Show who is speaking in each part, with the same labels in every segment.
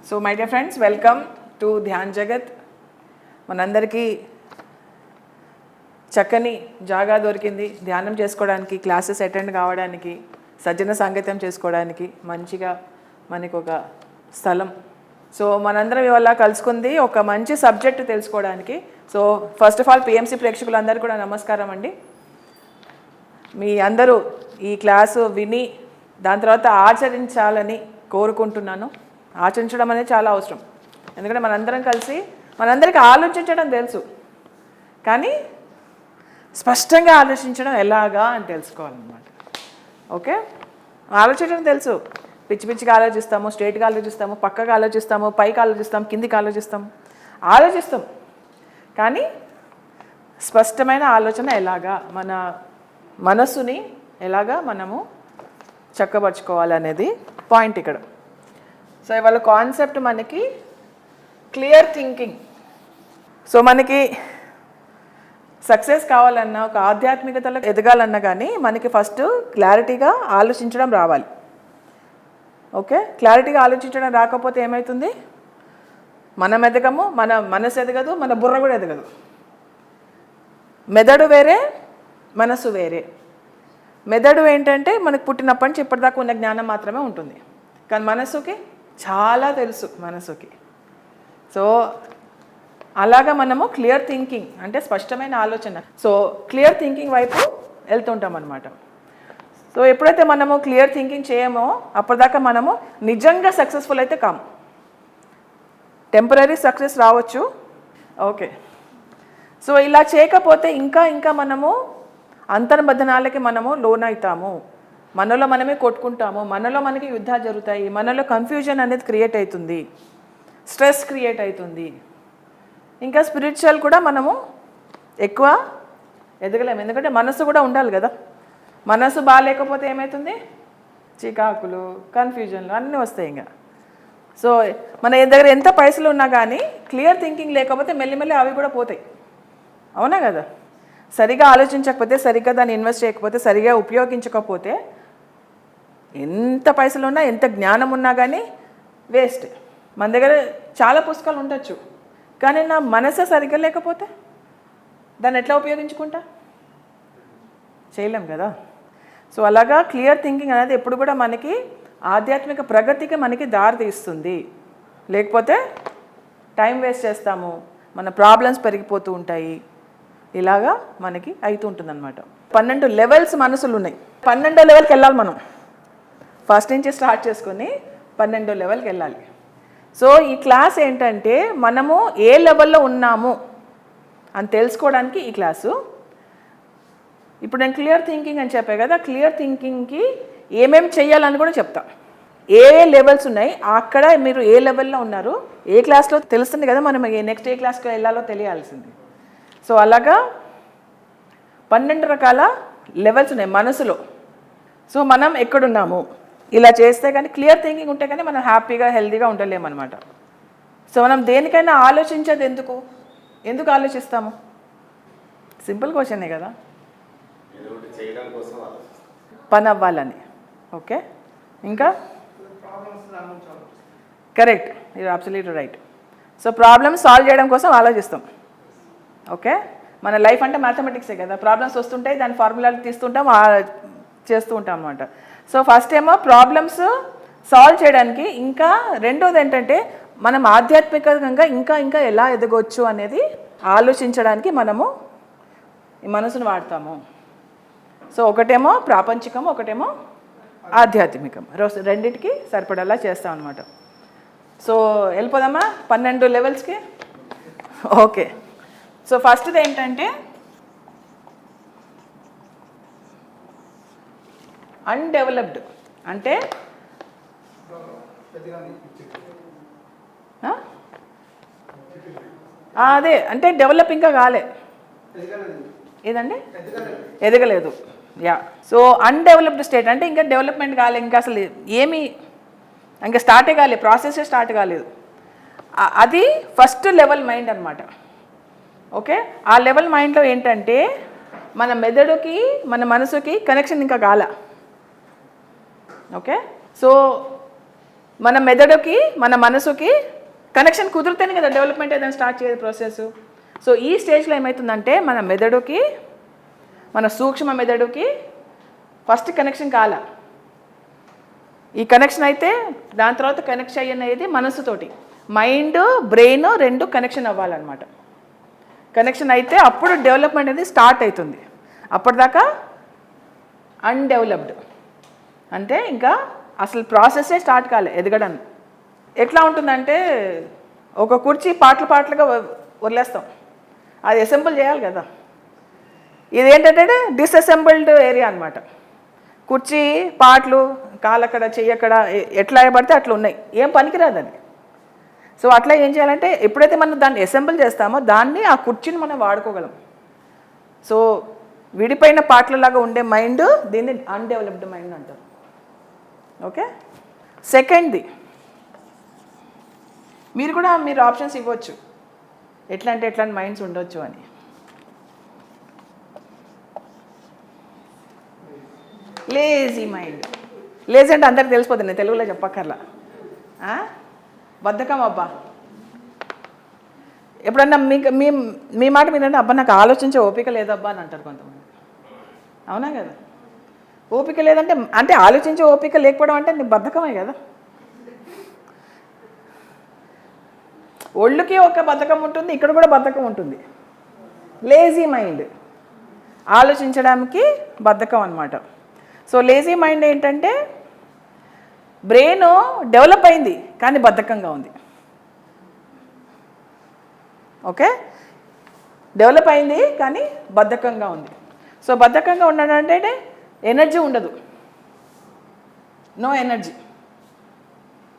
Speaker 1: So my dear friends, welcome to Dhyan జగత్. మనందరికీ చక్కని జాగా దొరికింది ధ్యానం చేసుకోవడానికి, క్లాసెస్ అటెండ్ కావడానికి, సజ్జన సాంగత్యం చేసుకోవడానికి మంచిగా మనకు ఒక స్థలం. సో మనందరం ఇవాళ కలుసుకుంది ఒక మంచి సబ్జెక్ట్ తెలుసుకోవడానికి. So first of all PMC ప్రేక్షకులందరూ కూడా నమస్కారం అండి. మీ అందరూ ఈ క్లాసు విని దాని తర్వాత ఆచరించాలని కోరుకుంటున్నాను. ఆచరించడం అనేది చాలా అవసరం. ఎందుకంటే మనందరం కలిసి మనందరికీ ఆలోచించడం తెలుసు, కానీ స్పష్టంగా ఆలోచించడం ఎలాగా అని తెలుసుకోవాలన్నమాట. ఓకే, ఆలోచించడం తెలుసు, పిచ్చి పిచ్చిగా ఆలోచిస్తాము, స్ట్రైట్గా ఆలోచిస్తాము, పక్కగా ఆలోచిస్తాము, పైకి ఆలోచిస్తాం, కిందికి ఆలోచిస్తాం. కానీ స్పష్టమైన ఆలోచన ఎలాగా, మన మనస్సుని ఎలాగా మనము చక్కబరుచుకోవాలనేది పాయింట్ ఇక్కడ. సో ఇవాళ కాన్సెప్ట్ మనకి క్లియర్ థింకింగ్. సో మనకి సక్సెస్ కావాలన్నా, ఒక ఆధ్యాత్మికతలో ఎదగాలన్నా కానీ మనకి ఫస్ట్ క్లారిటీగా ఆలోచించడం రావాలి. ఓకే, క్లారిటీగా ఆలోచించడం రాకపోతే ఏమవుతుంది? మనం ఎదగము, మన మనసు ఎదగదు, మన బుర్ర కూడా ఎదగదు. మెదడు వేరే, మనసు వేరే. మెదడు ఏంటంటే మనకు పుట్టినప్పటి నుంచి ఇప్పటిదాకా ఉన్న జ్ఞానం మాత్రమే ఉంటుంది, కానీ మనసుకి చాలా తెలుసు మనసుకి. సో అలాగా మనము క్లియర్ థింకింగ్ అంటే స్పష్టమైన ఆలోచన, సో క్లియర్ థింకింగ్ వైపు వెళ్తుంటాం అన్నమాట. సో ఎప్పుడైతే మనము క్లియర్ థింకింగ్ చేయమో అప్పటిదాకా మనము నిజంగా సక్సెస్ఫుల్ అయితే కాము. టెంపరీ సక్సెస్ రావచ్చు, ఓకే. సో ఇలా చేయకపోతే ఇంకా మనము అంతర్బద్ధనాలకి మనము లోన్ అవుతాము, మనలో మనమే కొట్టుకుంటాము, మనలో మనకి యుద్ధాలు జరుగుతాయి, మనలో కన్ఫ్యూజన్ అనేది క్రియేట్ అవుతుంది, స్ట్రెస్ క్రియేట్ అవుతుంది. ఇంకా స్పిరిచువల్ కూడా మనము ఎక్కువ ఎదగలేము, ఎందుకంటే మనసు కూడా ఉండాలి కదా. మనసు బాగాలేకపోతే ఏమవుతుంది? చికాకులు, కన్ఫ్యూజన్లు అన్నీ వస్తాయి. ఇంకా సో మన దగ్గర ఎంత పైసలు ఉన్నా కానీ క్లియర్ థింకింగ్ లేకపోతే మెల్లిమెల్లి అవి కూడా పోతాయి, అవునా కదా. సరిగా ఆలోచించకపోతే, సరిగ్గా దాన్ని ఇన్వెస్ట్ చేయకపోతే, సరిగా ఉపయోగించకపోతే ఎంత పైసలు ఉన్నా, ఎంత జ్ఞానం ఉన్నా కానీ వేస్ట్. మన దగ్గర చాలా పుస్తకాలు ఉండొచ్చు, కానీ నా మనసే సరిగ్గా లేకపోతే దాన్ని ఎట్లా ఉపయోగించుకుంటా? చేయలేం కదా. సో అలాగా క్లియర్ థింకింగ్ అనేది ఎప్పుడు కూడా మనకి ఆధ్యాత్మిక ప్రగతికి మనకి దారి తీస్తుంది. లేకపోతే టైం వేస్ట్ చేస్తాము, మన ప్రాబ్లమ్స్ పెరిగిపోతూ ఉంటాయి, ఇలాగా మనకి అవుతూ ఉంటుంది అనమాట. 12 లెవెల్స్ మనసులు ఉన్నాయి. 12వ లెవెల్కి వెళ్ళాలి మనం. ఫస్ట్ నుంచి స్టార్ట్ చేసుకొని 12వ లెవెల్కి వెళ్ళాలి. సో ఈ క్లాస్ ఏంటంటే మనము ఏ లెవెల్లో ఉన్నాము అని తెలుసుకోవడానికి ఈ క్లాసు. ఇప్పుడు నేను క్లియర్ థింకింగ్ అని చెప్పాను కదా, క్లియర్ థింకింగ్కి ఏమేమి చేయాలని కూడా చెప్తా. ఏ లెవెల్స్ ఉన్నాయి, అక్కడ మీరు ఏ లెవెల్లో ఉన్నారు, ఏ క్లాస్లో తెలుస్తుంది కదా, మనం నెక్స్ట్ ఏ క్లాస్కి వెళ్ళాలో తెలియాల్సింది. సో అలాగా 12 రకాల లెవెల్స్ ఉన్నాయి మనసులో. సో మనం ఎక్కడున్నాము, ఇలా చేస్తే కానీ క్లియర్ థింకింగ్ ఉంటే కానీ మనం హ్యాపీగా హెల్తీగా ఉండలేమన్నమాట. సో మనం దేనికైనా ఆలోచించేది ఎందుకు ఆలోచిస్తాము? సింపుల్ క్వశ్చనే కదా, పని అవ్వాలని. ఓకే, ఇంకా correct, you're absolutely right. So problems solve చేయడం కోసం ఆలోచిస్తాం. ఓకే, మన లైఫ్ అంటే మ్యాథమెటిక్సే కదా, ప్రాబ్లమ్స్ వస్తుంటాయి, దాని ఫార్ములాలు తీస్తుంటాం, చేస్తూ ఉంటాం అన్నమాట. సో ఫస్ట్ ఏమో ప్రాబ్లమ్స్ సాల్వ్ చేయడానికి, ఇంకా రెండోది ఏంటంటే మనం ఆధ్యాత్మికంగా ఇంకా ఎలా ఎదగవచ్చు అనేది ఆలోచించడానికి మనము ఈ మనసును వాడతాము. సో ఒకటేమో ప్రాపంచికం, ఒకటేమో ఆధ్యాత్మికం, రెండింటికి సరిపడేలా చేస్తాం అనమాట. సో వెళ్ళిపోదామా 12 లెవెల్స్కి? ఓకే. సో ఫస్ట్ది ఏంటంటే అన్డెవలప్డ్. అంటే అదే అంటే డెవలప్ ఇంకా కాలే, ఏదండి ఎదగలేదు. యా, సో అన్డెవలప్డ్ స్టేట్ అంటే ఇంకా డెవలప్మెంట్ కాలే, ఇంకా అసలు ఏమీ ఇంకా స్టార్టే కాలేదు, ప్రాసెసే స్టార్ట్ కాలేదు. అది ఫస్ట్ లెవెల్ మైండ్ అనమాట. ఓకే, ఆ లెవెల్ మైండ్లో ఏంటంటే మన మెదడుకి మన మనసుకి కనెక్షన్ ఇంకా కాల. ఓకే, సో మన మెదడుకి మన మనసుకి కనెక్షన్ కుదిరితేనే కదా డెవలప్మెంట్ ఏదైనా స్టార్ట్ చేసే ప్రాసెస్. సో ఈ స్టేజ్లో ఏమవుతుందంటే మన మెదడుకి మన సూక్ష్మ మెదడుకి ఫస్ట్ కనెక్షన్ కాల. ఈ కనెక్షన్ అయితే దాని తర్వాత కనెక్షన్ అయ్యేది మనసుతోటి. మైండ్ బ్రెయిన్ రెండు కనెక్షన్ అవ్వాలన్నమాట. కనెక్షన్ అయితే అప్పుడు డెవలప్మెంట్ అనేది స్టార్ట్ అవుతుంది. అప్పటిదాకా అన్డెవలప్డ్ అంటే ఇంకా అసలు ప్రాసెస్సే స్టార్ట్ కాలే ఎదగడం. ఎట్లా ఉంటుందంటే ఒక కుర్చీ పాటలుగా వదిలేస్తాం, అది అసెంబుల్ చేయాలి కదా. ఇదేంటంటే డిస్అసెంబుల్డ్ ఏరియా అనమాట. కుర్చీ పాటలు కాలక్కడ చెయ్యక్కడ ఎట్లా పడితే అట్లా ఉన్నాయి, ఏం పనికిరాదు అది. సో అట్లా ఏం చేయాలంటే ఎప్పుడైతే మనం దాన్ని అసెంబుల్ చేస్తామో దాన్ని ఆ కుర్చీని మనం వాడుకోగలం. సో విడిపోయిన పాటలలాగా ఉండే మైండ్ దీన్ని అన్డెవలప్డ్ మైండ్ అంటారు. ఓకే, సెకండ్ది మీరు ఆప్షన్స్ ఇవ్వచ్చు ఎట్లా అంటే ఎట్లాంటి మైండ్స్ ఉండొచ్చు అని. Lazy mind. లేజీ అంటే అందరికి తెలిసిపోతుంది, నేను తెలుగులో చెప్పక్కర్లా. బద్ధకం అబ్బా. ఎప్పుడన్నా మీ మాట మీరంటే అబ్బా నాకు ఆలోచించే ఓపిక లేదబ్బా అని అంటారు కొంతమంది. అవునా కదా? ఓపిక లేదంటే అంటే ఆలోచించే ఓపిక లేకపోవడం అంటే నీ బద్ధకమే కదా. ఒళ్ళుకి ఒక బద్ధకం ఉంటుంది, ఇక్కడ కూడా బద్ధకం ఉంటుంది. లేజీ మైండ్ ఆలోచించడానికి బద్ధకం అన్నమాట. సో లేజీ మైండ్ ఏంటంటే బ్రెయిన్ డెవలప్ అయింది కానీ బద్ధకంగా ఉంది. ఓకే, డెవలప్ అయింది కానీ బద్ధకంగా ఉంది. సో బద్ధకంగా ఉండడం అంటే ఎనర్జీ ఉండదు, నో ఎనర్జీ.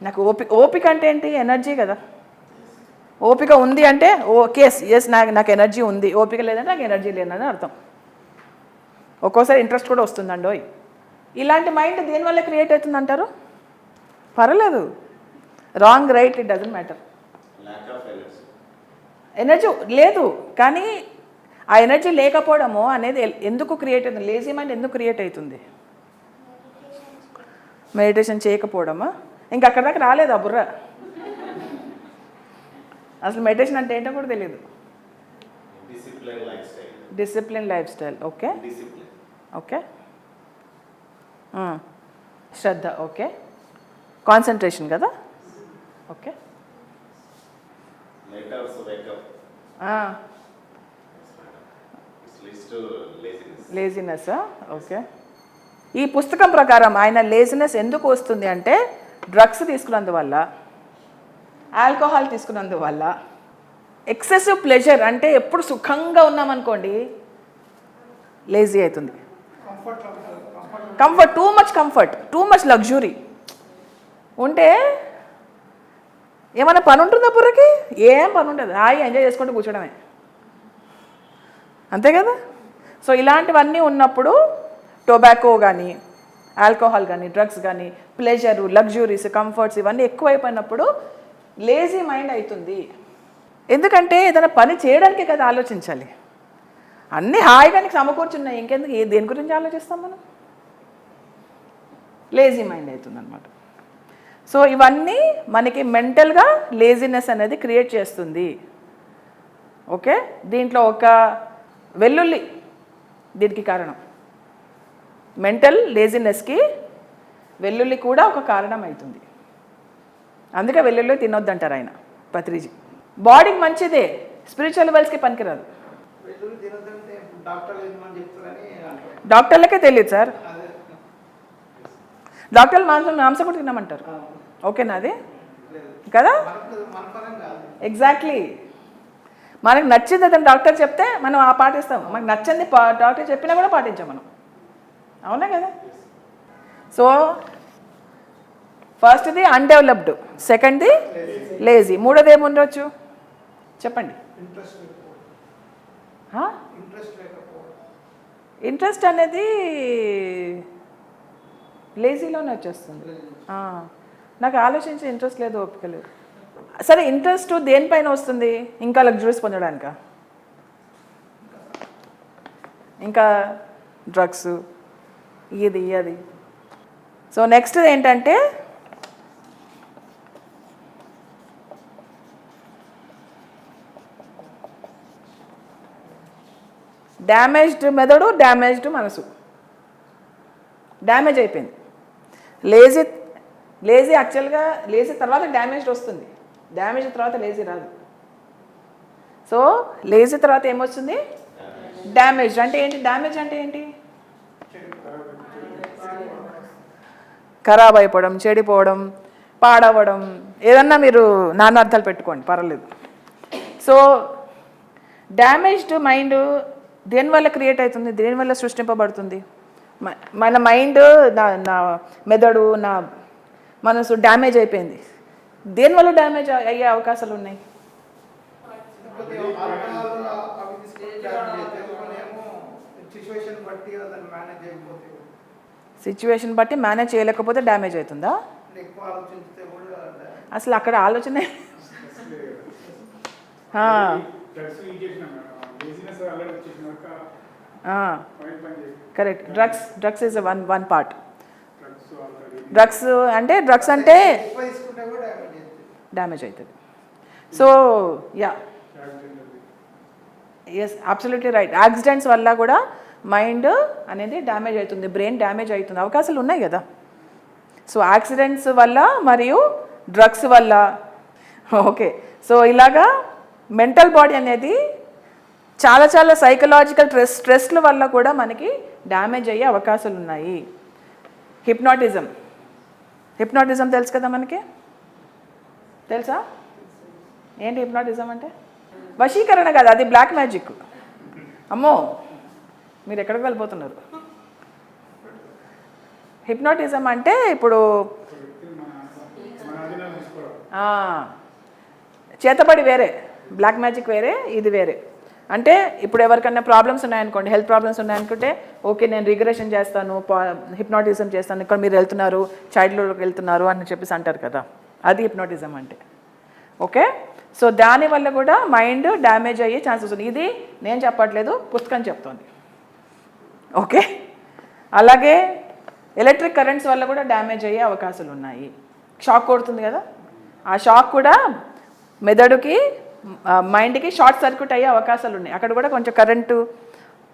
Speaker 1: నాకు ఓపిక అంటే ఏంటి? ఎనర్జీ కదా. ఓపిక ఉంది అంటే ఓకే ఎస్ నాకు ఎనర్జీ ఉంది, ఓపిక లేదంటే నాకు ఎనర్జీ లేదని అర్థం. ఒక్కోసారి ఇంట్రెస్ట్ కూడా వస్తుందండో. ఇలాంటి మైండ్ దేనివల్ల క్రియేట్ అవుతుంది అంటారు? పర్వాలేదు, wrong right it doesn't matter. Energy లేదు కానీ ఆ ఎనర్జీ లేకపోవడము అనేది ఎందుకు క్రియేట్ అవుతుంది? లేజీ మైండ్ ఎందుకు క్రియేట్ అవుతుంది? మెడిటేషన్ చేయకపోవడమా? ఇంకా అక్కడ దాకా రాలేదు ఆ బుర్ర. అసలు మెడిటేషన్ అంటే ఏంటో కూడా తెలియదు. Discipline lifestyle. Okay okay, శ్రద్ధ. ఓకే, కాన్సన్ట్రేషన్ కదా. Okay, laziness. ఓకే, ఈ పుస్తకం ప్రకారం ఆయన లేజినెస్ ఎందుకు వస్తుంది అంటే డ్రగ్స్ తీసుకున్నందువల్ల, ఆల్కహాల్ తీసుకున్నందువల్ల, ఎక్సెసివ్ ప్లెజర్ అంటే ఎప్పుడు సుఖంగా ఉన్నామనుకోండి లేజీ అవుతుంది. కంఫర్ట్, టూ మచ్ లగ్జరీ ఉంటే ఏమైనా పని ఉంటుందా బుర్రకి? ఏం పని ఉంటుంది, హాయి ఎంజాయ్ చేసుకుంటూ కూర్చోడమే, అంతే కదా. సో ఇలాంటివన్నీ ఉన్నప్పుడు టొబాకో కానీ ఆల్కహాల్ కానీ డ్రగ్స్ కానీ ప్లెజరు లగ్జరీస్ కంఫర్ట్స్ ఇవన్నీ ఎక్కువైపోయినప్పుడు లేజీ మైండ్ అవుతుంది. ఎందుకంటే ఏదైనా పని చేయడానికే కదా ఆలోచించాలి. అన్నీ హాయిగా నీకు సమకూర్చున్నాయి, ఇంకెందుకు దేని గురించి ఆలోచిస్తాం మనం? లేజీ మైండ్ అవుతుంది అనమాట. సో ఇవన్నీ మనకి మెంటల్గా లేజినెస్ అనేది క్రియేట్ చేస్తుంది. ఓకే, దీంట్లో ఒక వెల్లుల్లి దీనికి కారణం. మెంటల్ లేజినెస్కి వెల్లుల్లి కూడా ఒక కారణం అవుతుంది. అందుకే వెల్లుల్లి తినొద్దంటారు ఆయన పత్రిజీ. బాడీకి మంచిదే, స్పిరిచువల్ వెల్స్కి పనికిరాదు. డాక్టర్లకే తెలియదు సార్, డాక్టర్లు మాంసం కూడా తినమంటారు. ఓకేనా అది కదా? ఎగ్జాక్ట్లీ. మనకు నచ్చింది అతను డాక్టర్ చెప్తే మనం ఆ పాటిస్తాం, మనకు నచ్చింది డాక్టర్ చెప్పినా కూడా పాటించాం మనం. అవునా కదా? సో ఫస్ట్ది అన్డెవలప్డ్, సెకండ్ది లేజీ, మూడోది ఏముండొచ్చు చెప్పండి? ఇంట్రెస్ట్ అనేది లేజీలోనే వచ్చేస్తుంది. నాకు ఆలోచించే ఇంట్రెస్ట్ లేదు, ఓపిక లేదు. సరే, ఇంట్రెస్ట్ దేనిపైన వస్తుంది? ఇంకా లగ్జరీస్ పొందడానిక? ఇంకా డ్రగ్స్, ఇది అది. సో నెక్స్ట్ ఏంటంటే డ్యామేజ్డ్ మెదడు, డ్యామేజ్డ్ మనసు, డ్యామేజ్ అయిపోయింది. లేజీ లేజీ యాక్చువల్గా లేజీ తర్వాత డ్యామేజ్డ్ వస్తుంది, డ్యామేజ్ తర్వాత లేజీ రాదు. సో లేజీ తర్వాత ఏమొస్తుంది? డ్యామేజ్డ్. అంటే ఏంటి డ్యామేజ్ అంటే ఏంటి? ఖరాబ్ అయిపోవడం, చెడిపోవడం, పాడవడం, ఏదన్నా మీరు నానార్థాలు పెట్టుకోండి పర్వాలేదు. సో డ్యామేజ్డ్ మైండ్ దేనివల్ల క్రియేట్ అవుతుంది, దేనివల్ల సృష్టింపబడుతుంది? మన మైండ్, నా మెదడు, నా మనసు డ్యామేజ్ అయిపోయింది. దేనివల్ల డ్యామేజ్ అయ్యే అవకాశాలు ఉన్నాయి? సిచ్యువేషన్ బట్టి మేనేజ్ చేయలేకపోతే డ్యామేజ్ అవుతుందా? అసలు అక్కడ ఆలోచనే correct. Drugs is one part. Drugs అంటే డ్యామేజ్ అవుతుంది. So yeah, yes, absolutely right. Accidents వల్ల కూడా మైండ్ అనేది డ్యామేజ్ అవుతుంది, బ్రెయిన్ డ్యామేజ్ అవుతుంది, అవకాశాలు ఉన్నాయి కదా. సో యాక్సిడెంట్స్ వల్ల మరియు డ్రగ్స్ వల్ల. ఓకే, సో ఇలాగా మెంటల్ బాడీ అనేది చాలా చాలా సైకలాజికల్ స్ట్రెస్ల వల్ల కూడా మనకి డ్యామేజ్ అయ్యే అవకాశాలు ఉన్నాయి. హిప్నాటిజం తెలుసు కదా మనకి, తెలుసా? ఏంటి హిప్నాటిజం అంటే? వశీకరణ కాదు, అది బ్లాక్ మ్యాజిక్. అమ్మో, మీరు ఎక్కడికి వెళ్ళిపోతున్నారు? హిప్నాటిజం అంటే ఇప్పుడు చేతబడి వేరే, బ్లాక్ మ్యాజిక్ వేరే, ఇది వేరే. అంటే ఇప్పుడు ఎవరికైనా ప్రాబ్లమ్స్ ఉన్నాయనుకోండి, హెల్త్ ప్రాబ్లమ్స్ ఉన్నాయనుకుంటే, ఓకే నేను రిగ్రెషన్ చేస్తాను, హిప్నాటిజం చేస్తాను, ఇక్కడ మీరు వెళ్తున్నారు, చైల్డ్హుడ్లోకి వెళ్తున్నారు అని చెప్పేసి అంటారు కదా, అది హిప్నాటిజం అంటే. ఓకే, సో దానివల్ల కూడా మైండ్ డ్యామేజ్ అయ్యే ఛాన్సెస్ ఉంది. ఇది నేను చెప్పట్లేదు, పుస్తకం చెప్తోంది. ఓకే, అలాగే ఎలక్ట్రిక్ కరెంట్స్ వల్ల కూడా డ్యామేజ్ అయ్యే అవకాశాలు ఉన్నాయి. షాక్ కొడుతుంది కదా, ఆ షాక్ కూడా మెదడుకి, మైండ్కి షార్ట్ సర్క్యూట్ అయ్యే అవకాశాలు ఉన్నాయి. అక్కడ కూడా కొంచెం కరెంటు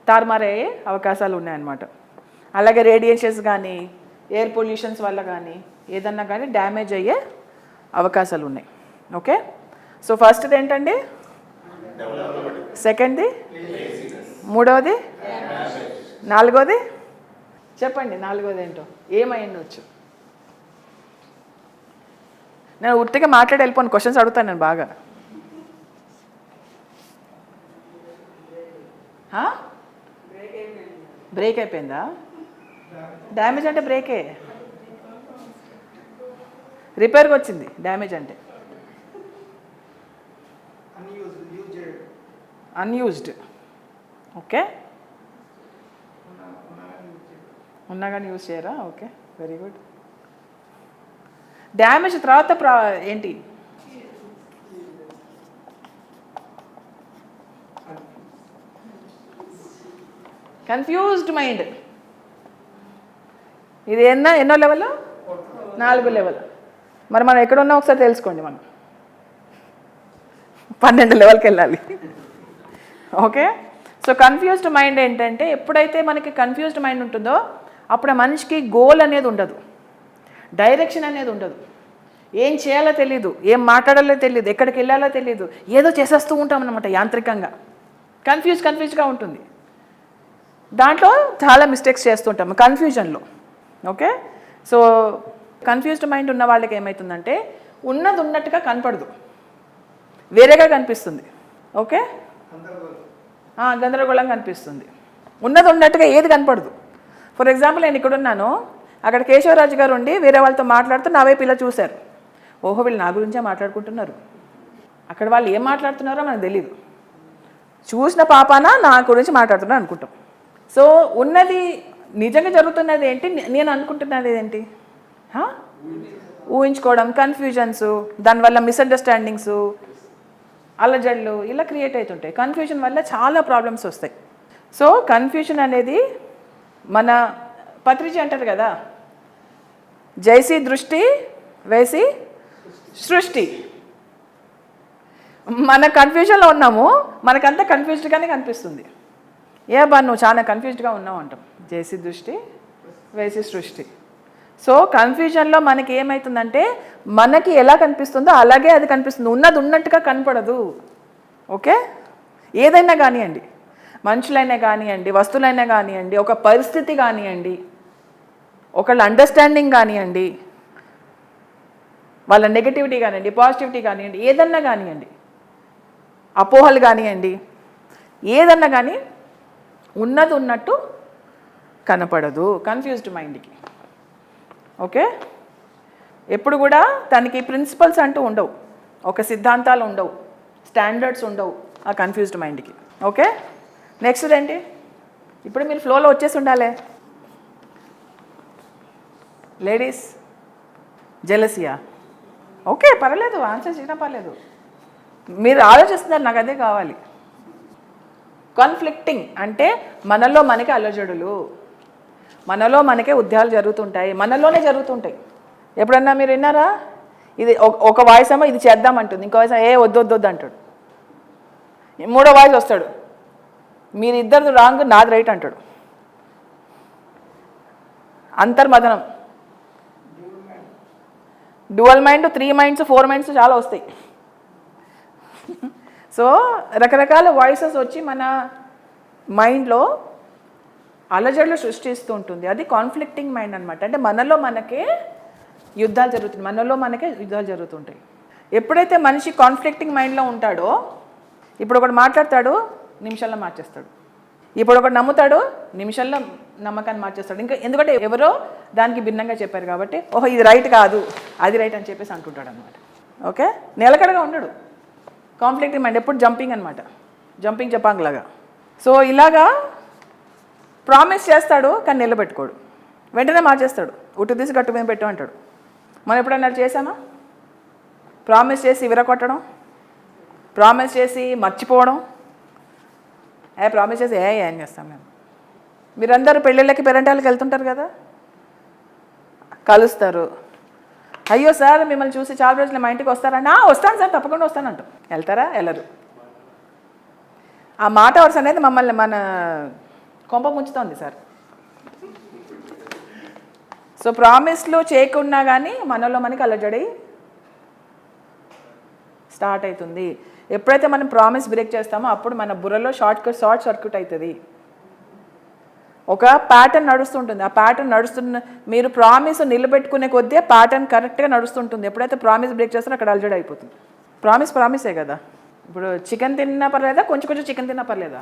Speaker 1: తారుమారయ్యే అవకాశాలు ఉన్నాయన్నమాట. అలాగే రేడియేషన్స్ కానీ, ఎయిర్ పొల్యూషన్స్ వల్ల కానీ, ఏదన్నా కానీ డ్యామేజ్ అయ్యే అవకాశాలు ఉన్నాయి. ఓకే, సో ఫస్ట్ది ఏంటండి? సెకండ్ది? మూడవది? నాలుగోది? చెప్పండి, నాలుగోది ఏంటో? ఏమై ఉండొచ్చు? నేను ఉట్టిగా మాట్లాడి వెళ్ళిపోను, క్వశ్చన్స్ అడుగుతాను నేను బాగా. బ్రేక్ అయిపోయిందా? డ్యామేజ్ అంటే బ్రేకే, రిపేర్కి వచ్చింది. డ్యామేజ్ అంటే అన్యూజ్డ్. ఓకే, ఉన్నా కానీ యూజ్ చేయరా? Okay, very good. డ్యామేజ్ తర్వాత ఏంటి? Confused mind. ఇది ఎన్నో లెవెల్? 4 లెవెల్. మరి మనం ఎక్కడున్నా ఒకసారి తెలుసుకోండి, మనం 12 లెవెల్కి వెళ్ళాలి. ఓకే, సో కన్ఫ్యూజ్డ్ మైండ్ ఏంటంటే, ఎప్పుడైతే మనకి కన్ఫ్యూజ్డ్ మైండ్ ఉంటుందో అప్పుడు ఆ మనిషికి గోల్ అనేది ఉండదు, డైరెక్షన్ అనేది ఉండదు, ఏం చేయాలో తెలీదు, ఏం మాట్లాడాలో తెలియదు, ఎక్కడికి వెళ్ళాలో తెలియదు, ఏదో చేసేస్తూ ఉంటాం అన్నమాట యాంత్రికంగా. కన్ఫ్యూజ్డ్గా ఉంటుంది. దాంట్లో చాలా మిస్టేక్స్ చేస్తుంటాము కన్ఫ్యూజన్లో. ఓకే, సో కన్ఫ్యూజ్డ్ మైండ్ ఉన్న వాళ్ళకి ఏమవుతుందంటే, ఉన్నది ఉన్నట్టుగా కనపడదు, వేరేగా కనిపిస్తుంది. ఓకే, గందరగోళంగా కనిపిస్తుంది, ఉన్నది ఉన్నట్టుగా ఏది కనపడదు. ఫర్ ఎగ్జాంపుల్, నేను ఇక్కడ ఉన్నాను, అక్కడ కేశవరాజు గారు ఉండి వేరే వాళ్ళతో మాట్లాడుతూ నా వైపు ఇలా చూశారు. ఓహో, వీళ్ళు నా గురించే మాట్లాడుకుంటున్నారు. అక్కడ వాళ్ళు ఏం మాట్లాడుతున్నారో మనకు తెలీదు, చూసిన పాపాన నా గురించి మాట్లాడుతున్నారు అనుకుంటాం. సో ఉన్నది నిజంగా జరుగుతున్నది ఏంటి, నేను అనుకుంటున్నది ఏంటి? ఊహించుకోవడం, కన్ఫ్యూజన్స్, దానివల్ల మిస్అండర్స్టాండింగ్స్, అలజడులు ఇలా క్రియేట్ అవుతుంటాయి. కన్ఫ్యూజన్ వల్ల చాలా ప్రాబ్లమ్స్ వస్తాయి. సో కన్ఫ్యూజన్ అనేది మన పత్రిజీ అంటారు కదా, జైసి దృష్టి వేసి సృష్టి. మన కన్ఫ్యూజన్లో ఉన్నాము, మనకంతా కన్ఫ్యూజ్డ్గానే కనిపిస్తుంది. ఏ బా నువ్వు చాలా కన్ఫ్యూజ్డ్గా ఉన్నావు అంటాం. చేసి దృష్టి వేసి సృష్టి. సో కన్ఫ్యూజన్లో మనకి ఏమవుతుందంటే మనకి ఎలా కనిపిస్తుందో అలాగే అది కనిపిస్తుంది, ఉన్నది ఉన్నట్టుగా కనపడదు. ఓకే, ఏదైనా కానివ్వండి, మనుషులైనా కానివ్వండి, వస్తువులైనా కానివ్వండి, ఒక పరిస్థితి కానివ్వండి, ఒకళ్ళ అండర్స్టాండింగ్ కానివ్వండి, వాళ్ళ నెగటివిటీ కానివ్వండి, పాజిటివిటీ కానివ్వండి, ఏదన్నా కానివ్వండి, అపోహలు కానివ్వండి, ఏదన్నా కానీ ఉన్నది ఉన్నట్టు కనపడదు కన్ఫ్యూజ్డ్ మైండ్కి. ఓకే, ఎప్పుడు కూడా తనకి ప్రిన్సిపల్స్ అంటూ ఉండవు, ఒక సిద్ధాంతాలు ఉండవు, స్టాండర్డ్స్ ఉండవు ఆ కన్ఫ్యూజ్డ్ మైండ్కి. ఓకే, నెక్స్ట్ ఏంటి? ఇప్పుడు మీరు ఫ్లోలో వచ్చేసి ఉండాలి. లేడీస్ జెలసియా. ఓకే, పర్వాలేదు, ఆన్సర్ చేయడం పర్లేదు. మీరు ఆలోచిస్తున్నారు, నాకు అదే కావాలి. కాన్ఫ్లిక్టింగ్ అంటే మనలో మనకి అల్లజడులు, మనలో మనకే ఉద్యాలు జరుగుతుంటాయి, మనలోనే జరుగుతుంటాయి. ఎప్పుడన్నా మీరు విన్నారా? ఇది ఒక వాయిస్ ఏమో ఇది చేద్దామంటుంది, ఇంకో వాయిస్ ఏ వద్దు వద్దు వద్దు అంటాడు, మూడో వాయిస్ వస్తాడు మీరు ఇద్దరు రాంగ్ నాది రైట్ అంటాడు. అంతర్మథనం, డ్యువల్ మైండ్, 3 మైండ్స్, 4 మైండ్స్ చాలా వస్తాయి. సో రకరకాల వాయిసెస్ వచ్చి మన మైండ్లో అలజడులు సృష్టిస్తూ ఉంటుంది. అది కాన్ఫ్లిక్టింగ్ మైండ్ అనమాట. అంటే మనలో మనకే యుద్ధాలు జరుగుతున్నాయి, మనలో మనకే యుద్ధాలు జరుగుతుంటాయి. ఎప్పుడైతే మనిషి కాన్ఫ్లిక్టింగ్ మైండ్లో ఉంటాడో, ఇప్పుడు ఒకడు మాట్లాడతాడు, నిమిషాల్లో మార్చేస్తాడు. ఇప్పుడు ఒకటి నమ్ముతాడు, నిమిషాల్లో నమ్మకాన్ని మార్చేస్తాడు. ఇంకా ఎందుకంటే ఎవరో దానికి భిన్నంగా చెప్పారు కాబట్టి, ఓహో ఇది రైట్ కాదు అది రైట్ అని చెప్పేసి అంటుంటాడు అనమాట. ఓకే, నిలకడగా ఉండడు. కాన్ఫ్లిక్టింగ్ మైండ్ ఎప్పుడు జంపింగ్ అనమాట, జంపింగ్ జపాంగ్ లాగా. సో ఇలాగా ప్రామిస్ చేస్తాడు కానీ నిలబెట్టుకోడు, వెంటనే మార్చేస్తాడు. ఉట్టు తీసి గట్టు మీద పెట్టు అంటాడు. మనం ఎప్పుడన్నా చేసామా? ప్రామిస్ చేసి విరగొట్టడం, ప్రామిస్ చేసి మర్చిపోవడం, ప్రామిస్ చేసి ఏం చేస్తాం మేము. మీరందరూ పెళ్ళిళ్ళకి పెరంటాలకి వెళ్తుంటారు కదా, కలుస్తారు. అయ్యో సార్ మిమ్మల్ని చూసి చాలా రోజులు మా ఇంటికి వస్తారన్నా, వస్తాను సార్ తప్పకుండా వస్తానంటాం. వెళ్తారా? వెళ్ళరు. ఆ మాట వరుస అనేది మమ్మల్ని మన కొంప ముంచుతోంది సార్. సో ప్రామిస్లు చేయకున్నా కానీ మనలో మనకి అలజడి స్టార్ట్ అవుతుంది. ఎప్పుడైతే మనం ప్రామిస్ బ్రేక్ చేస్తామో అప్పుడు మన బుర్రలో షార్ట్ సర్క్యూట్ అవుతుంది. ఒక ప్యాటర్న్ నడుస్తుంటుంది. ఆ ప్యాటర్న్ నడుస్తున్న మీరు ప్రామిస్ నిలబెట్టుకునే కొద్దీ ప్యాటర్న్ కరెక్ట్గా నడుస్తుంటుంది. ఎప్పుడైతే ప్రామిస్ బ్రేక్ చేస్తారో అక్కడ అలజడి అయిపోతుంది. ప్రామిసే కదా. ఇప్పుడు చికెన్ తిన్నా పర్లేదా, కొంచెం చికెన్ తిన్నా పర్లేదా?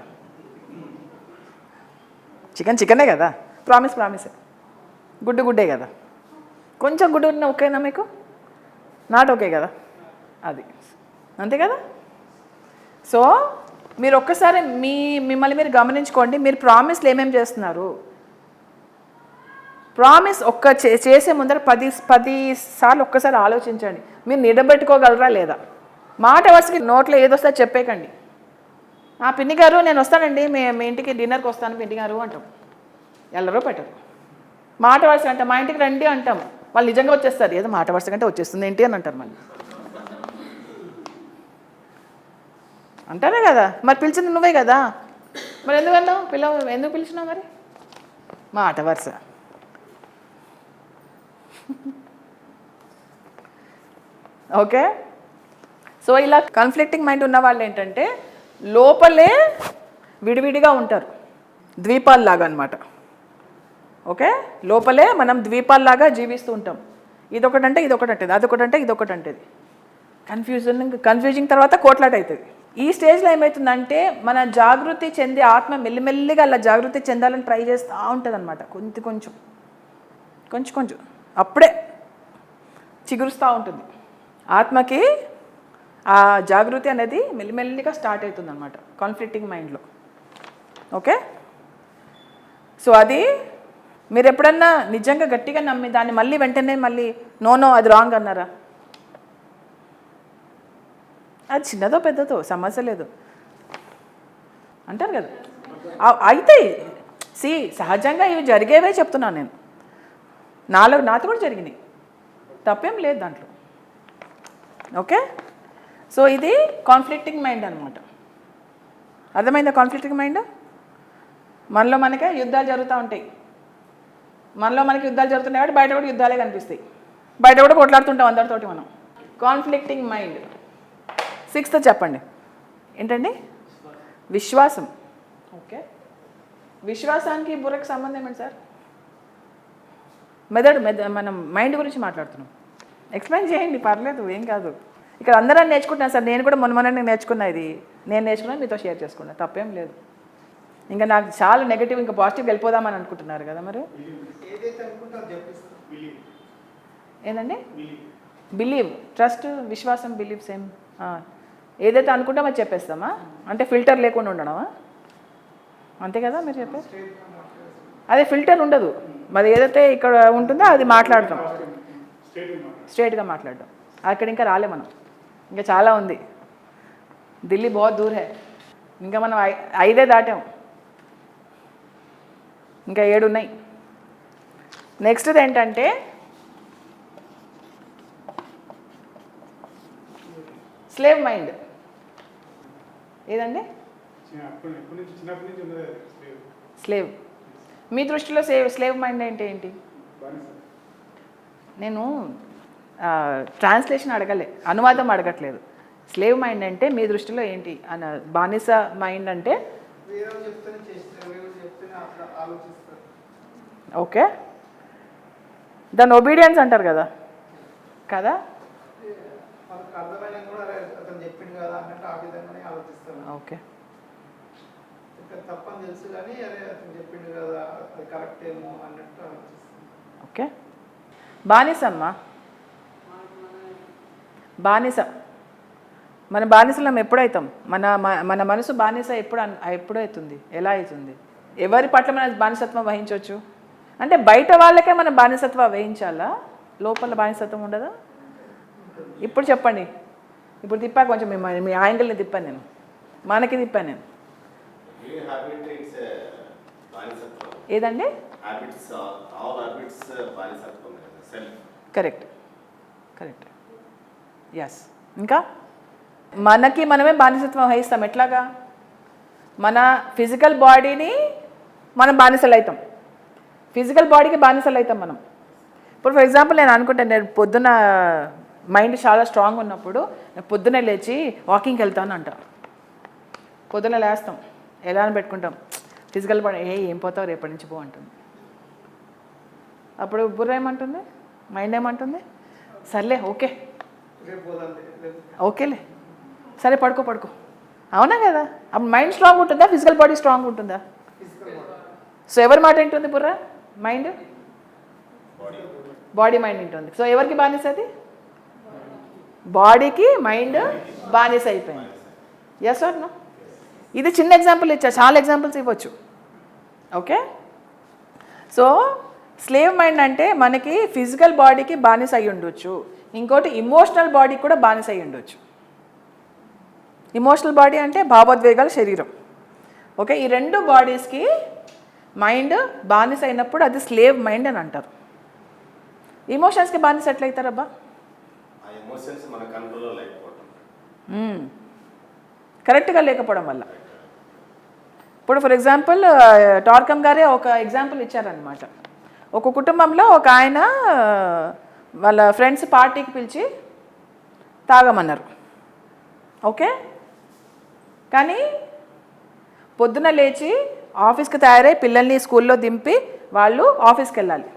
Speaker 1: చికెనే కదా. ప్రామిసే. గుడ్డే కదా. కొంచెం గుడ్డు ఉన్న ఓకేనా మీకు? నాట్ ఓకే కదా. అది అంతే కదా. సో మీరు ఒక్కసారి మిమ్మల్ని మీరు గమనించుకోండి. మీరు ప్రామిస్లు ఏమేమి చేస్తున్నారు? ప్రామిస్ చేసే ముందర 10 సార్లు ఒక్కసారి ఆలోచించండి. మీరు నిలబెట్టుకోగలరా లేదా? మాట వరుసకి నోట్లో ఏదొస్తా చెప్పేకండి. పిన్ని గారు నేను వస్తానండి, మీ ఇంటికి డిన్నర్కి వస్తాను పిన్ని గారు అంటాం. ఎల్లరో పెట్టరు. మాట వరుస అంటే మా ఇంటికి రండి అంటాం. వాళ్ళు నిజంగా వచ్చేస్తారు. ఏదో మాట వరుస కంటే వచ్చేస్తుంది ఏంటి అని అంటారు. మళ్ళీ అంటారే కదా. మరి పిలిచింది నువ్వే కదా, మరి ఎందుకన్నావు? ఎందుకు పిలిచినావు? మరి మాట వరుస. ఓకే. సో ఇలా కాన్ఫ్లిక్టింగ్ మైండ్ ఉన్న వాళ్ళు ఏంటంటే లోపలే విడివిడిగా ఉంటారు, ద్వీపాల్లాగా అనమాట. ఓకే, లోపలే మనం ద్వీపాల్లాగా జీవిస్తూ ఉంటాం. ఇదొకటంటే అదొకటంటే ఇదొకటంటేది. కన్ఫ్యూజింగ్ తర్వాత కోట్లాట అవుతుంది. ఈ స్టేజ్లో ఏమవుతుందంటే మన జాగృతి చెంది ఆత్మ మెల్లిమెల్లిగా అలా జాగృతి చెందాలని ట్రై చేస్తూ ఉంటుంది అనమాట. కొంచెం అప్పుడే చిగురుస్తూ ఉంటుంది. ఆత్మకి ఆ జాగృతి అనేది మెల్లిమెల్లిగా స్టార్ట్ అవుతుంది అనమాట కాన్ఫ్లిక్టింగ్ మైండ్లో. ఓకే. సో అది మీరు ఎప్పుడన్నా నిజంగా గట్టిగా నమ్మి దాన్ని మళ్ళీ వెంటనే నో అది రాంగ్ అన్నారా? అది చిన్నదో పెద్దదో సమస్య లేదు అంటారు కదా. అయితే సహజంగా ఇవి జరిగేవే చెప్తున్నాను నేను. నాతో కూడా జరిగినాయి, తప్పేం లేదు దాంట్లో. ఓకే. సో ఇది కాన్ఫ్లిక్టింగ్ మైండ్ అనమాట. అర్థమైందా? కాన్ఫ్లిక్టింగ్ మైండ్ మనలో మనకే యుద్ధాలు జరుగుతూ ఉంటాయి. మనలో మనకి యుద్ధాలు జరుగుతున్నాయి కాబట్టి బయట కూడా యుద్ధాలే కనిపిస్తాయి. బయట కూడా కొట్లాడుతుంటాం అందరితోటి మనం. Conflicting mind. 6th చెప్పండి ఏంటండి? విశ్వాసం. ఓకే, విశ్వాసానికి బుర్రకు సంబంధం ఏంటి సార్? మనం మైండ్ గురించి మాట్లాడుతున్నాం. ఎక్స్ప్లెయిన్ చేయండి, పర్లేదు, ఏం కాదు. ఇక్కడ అందరం నేర్చుకుంటున్నాను సార్, నేను కూడా మొన్న నేర్చుకున్నా. ఇది నేను నేర్చుకున్నా, మీతో షేర్ చేసుకున్నా, తప్పేం లేదు. ఇంకా నాకు చాలా నెగిటివ్, ఇంకా పాజిటివ్ వెళ్ళిపోదామని అనుకుంటున్నారు కదా మరి. ఏంటండి? బిలీవ్, ట్రస్ట్, విశ్వాసం, బిలీవ్ సేమ్. ఏదైతే అనుకుంటామో అది చెప్పేస్తామా? అంటే ఫిల్టర్ లేకుండా ఉండడమా? అంతే కదా మీరు చెప్పేది. అదే ఫిల్టర్ ఉండదు, మరి ఏదైతే ఇక్కడ ఉంటుందో అది మాట్లాడటం, స్ట్రైట్గా మాట్లాడటం. అక్కడ ఇంకా రాలే మనం, ఇంకా చాలా ఉంది. ఢిల్లీ బహుత్ దూర్ హై, ఇంకా మనం 5 దాటాం, ఇంకా 7 ఉన్నాయి. నెక్స్ట్ది ఏంటంటే స్లేవ్ మైండ్. ఏదండి? స్లేవ్. మీ దృష్టిలో స్లేవ్ మైండ్ అంటే ఏంటి? నేను ట్రాన్స్లేషన్ అడగలే, అనువాదం అడగట్లేదు. స్లేవ్ మైండ్ అంటే మీ దృష్టిలో ఏంటి అన్న. బానిస మైండ్ అంటే ఓకే, దాన్ని ఒబీడియన్స్ అంటారు కదా కదా. Okay, okay. బానిసమ్మా, బానిస. మన బానిసలం ఎప్పుడవుతాం? మన మనసు బానిస ఎప్పుడవుతుంది? ఎలా అవుతుంది? ఎవరి పట్ల మన బానిసత్వం వహించవచ్చు? అంటే బయట వాళ్ళకే మన బానిసత్వం వహించాలా, లోపల బానిసత్వం ఉండదా? ఇప్పుడు చెప్పండి. ఇప్పుడు తిప్పా కొంచెం, మీ యాంగిల్ని తిప్పాను నేను, మనకి తిప్పాను నేను. ఏదండి? Correct, correct, yes. ఇంకా మనకి మనమే బానిసత్వం వహిస్తాం. ఎట్లాగా? మన ఫిజికల్ బాడీని మనం బానిసలు అవుతాం, ఫిజికల్ బాడీకి బానిసలు అవుతాం మనం. ఇప్పుడు ఫర్ ఎగ్జాంపుల్ నేను అనుకుంటాను, నేను పొద్దున్న మైండ్ చాలా స్ట్రాంగ్ ఉన్నప్పుడు నేను పొద్దున్నే లేచి వాకింగ్కి వెళ్తాను అంట. పొద్దున్న లేస్తాం, ఎలా అని పెట్టుకుంటాం, ఫిజికల్ బాడీ ఏం పోతావు రేపటి నుంచి పో అంటుంది. అప్పుడు బుర్ర ఏమంటుంది, మైండ్ ఏమంటుంది? సర్లే, ఓకే, ఓకేలే, సరే పడుకో. అవునా కదా? అప్పుడు మైండ్ స్ట్రాంగ్ ఉంటుందా, ఫిజికల్ బాడీ స్ట్రాంగ్ ఉంటుందా? సో ఎవరి మాట వింటుంది బుర్ర? మైండ్, బాడీ మైండ్ వింటుంది. సో ఎవరికి బానిస అది? బాడీకి మైండ్ బానిస అయిపోయింది. Yes or no? ఇది చిన్న ఎగ్జాంపుల్ ఇచ్చా, చాలా ఎగ్జాంపుల్స్ ఇవ్వచ్చు. ఓకే, సో స్లేవ్ మైండ్ అంటే మనకి ఫిజికల్ బాడీకి బానిస అయి ఉండొచ్చు, ఇంకోటి ఇమోషనల్ బాడీకి కూడా బానిస అయి ఉండొచ్చు. ఇమోషనల్ బాడీ అంటే భావోద్వేగాల శరీరం. ఓకే, ఈ 2 బాడీస్కి మైండ్ బానిస అయినప్పుడు అది స్లేవ్ మైండ్ అని అంటారు. ఇమోషన్స్కి బానిస ఎట్లయితారబ్బా? కరెక్ట్గా లేకపోవడం వల్ల. ఇప్పుడు ఫర్ ఎగ్జాంపుల్ టార్కమ్ గారే ఒక ఎగ్జాంపుల్ ఇచ్చారనమాట. ఒక కుటుంబంలో ఒక ఆయన వాళ్ళ ఫ్రెండ్స్ పార్టీకి పిలిచి తాగమన్నారు. ఓకే, కానీ పొద్దున లేచి ఆఫీస్కి తయారై పిల్లల్ని స్కూల్లో దింపి వాళ్ళు ఆఫీస్కి వెళ్ళాలి.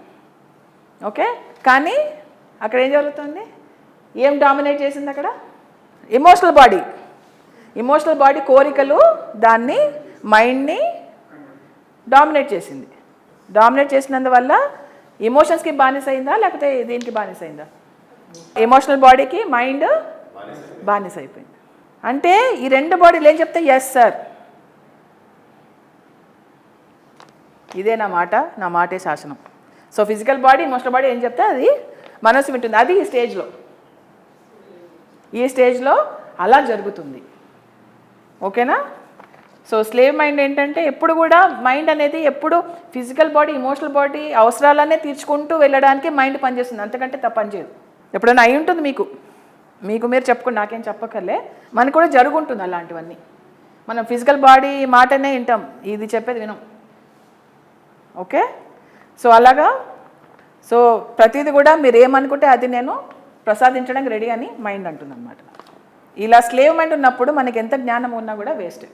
Speaker 1: ఓకే, కానీ అక్కడ ఏం జరుగుతుంది? ఏం డామినేట్ చేసింది అక్కడ? Emotional body. ఎమోషనల్ బాడీ కోరికలు దాన్ని, మైండ్ని డామినేట్ చేసింది. డామినేట్ చేసినందువల్ల ఎమోషన్స్కి బానిస అయిందా, లేకపోతే దేనికి బానిస అయిందా? ఎమోషనల్ బాడీకి మైండ్ బానిస అయిపోయింది. అంటే ఈ 2 బాడీలు ఏం చెప్తే ఎస్ సార్, ఇదే నా మాటే శాసనం. So physical body, emotional body ఏం చెప్తే అది మనసు వింటుంది. అది ఈ స్టేజ్లో అలా జరుగుతుంది. ఓకేనా? సో స్లేవ్ మైండ్ ఏంటంటే ఎప్పుడు కూడా మైండ్ అనేది ఎప్పుడు ఫిజికల్ బాడీ, ఎమోషనల్ బాడీ అవసరాలనే తీర్చుకుంటూ వెళ్ళడానికి మైండ్ పనిచేస్తుంది, అంతకంటే పనిచేయదు. ఎప్పుడైనా అయి ఉంటుంది మీకు మీరు చెప్పుకుని, నాకేం చెప్పక్కర్లే, మనకు కూడా జరుగుంటుంది అలాంటివన్నీ. మనం ఫిజికల్ బాడీ మాటనే వింటాం, ఇది చెప్పేది వినం. ఓకే. సో అలాగా సో ప్రతిదీ కూడా మీరు ఏమనుకుంటే అది నేను ప్రసాదించడానికి రెడీ అని మైండ్ అంటుంది అనమాట. ఇలా స్లేవ్ మైండ్ ఉన్నప్పుడు మనకి ఎంత జ్ఞానం ఉన్నా కూడా వేస్ట్.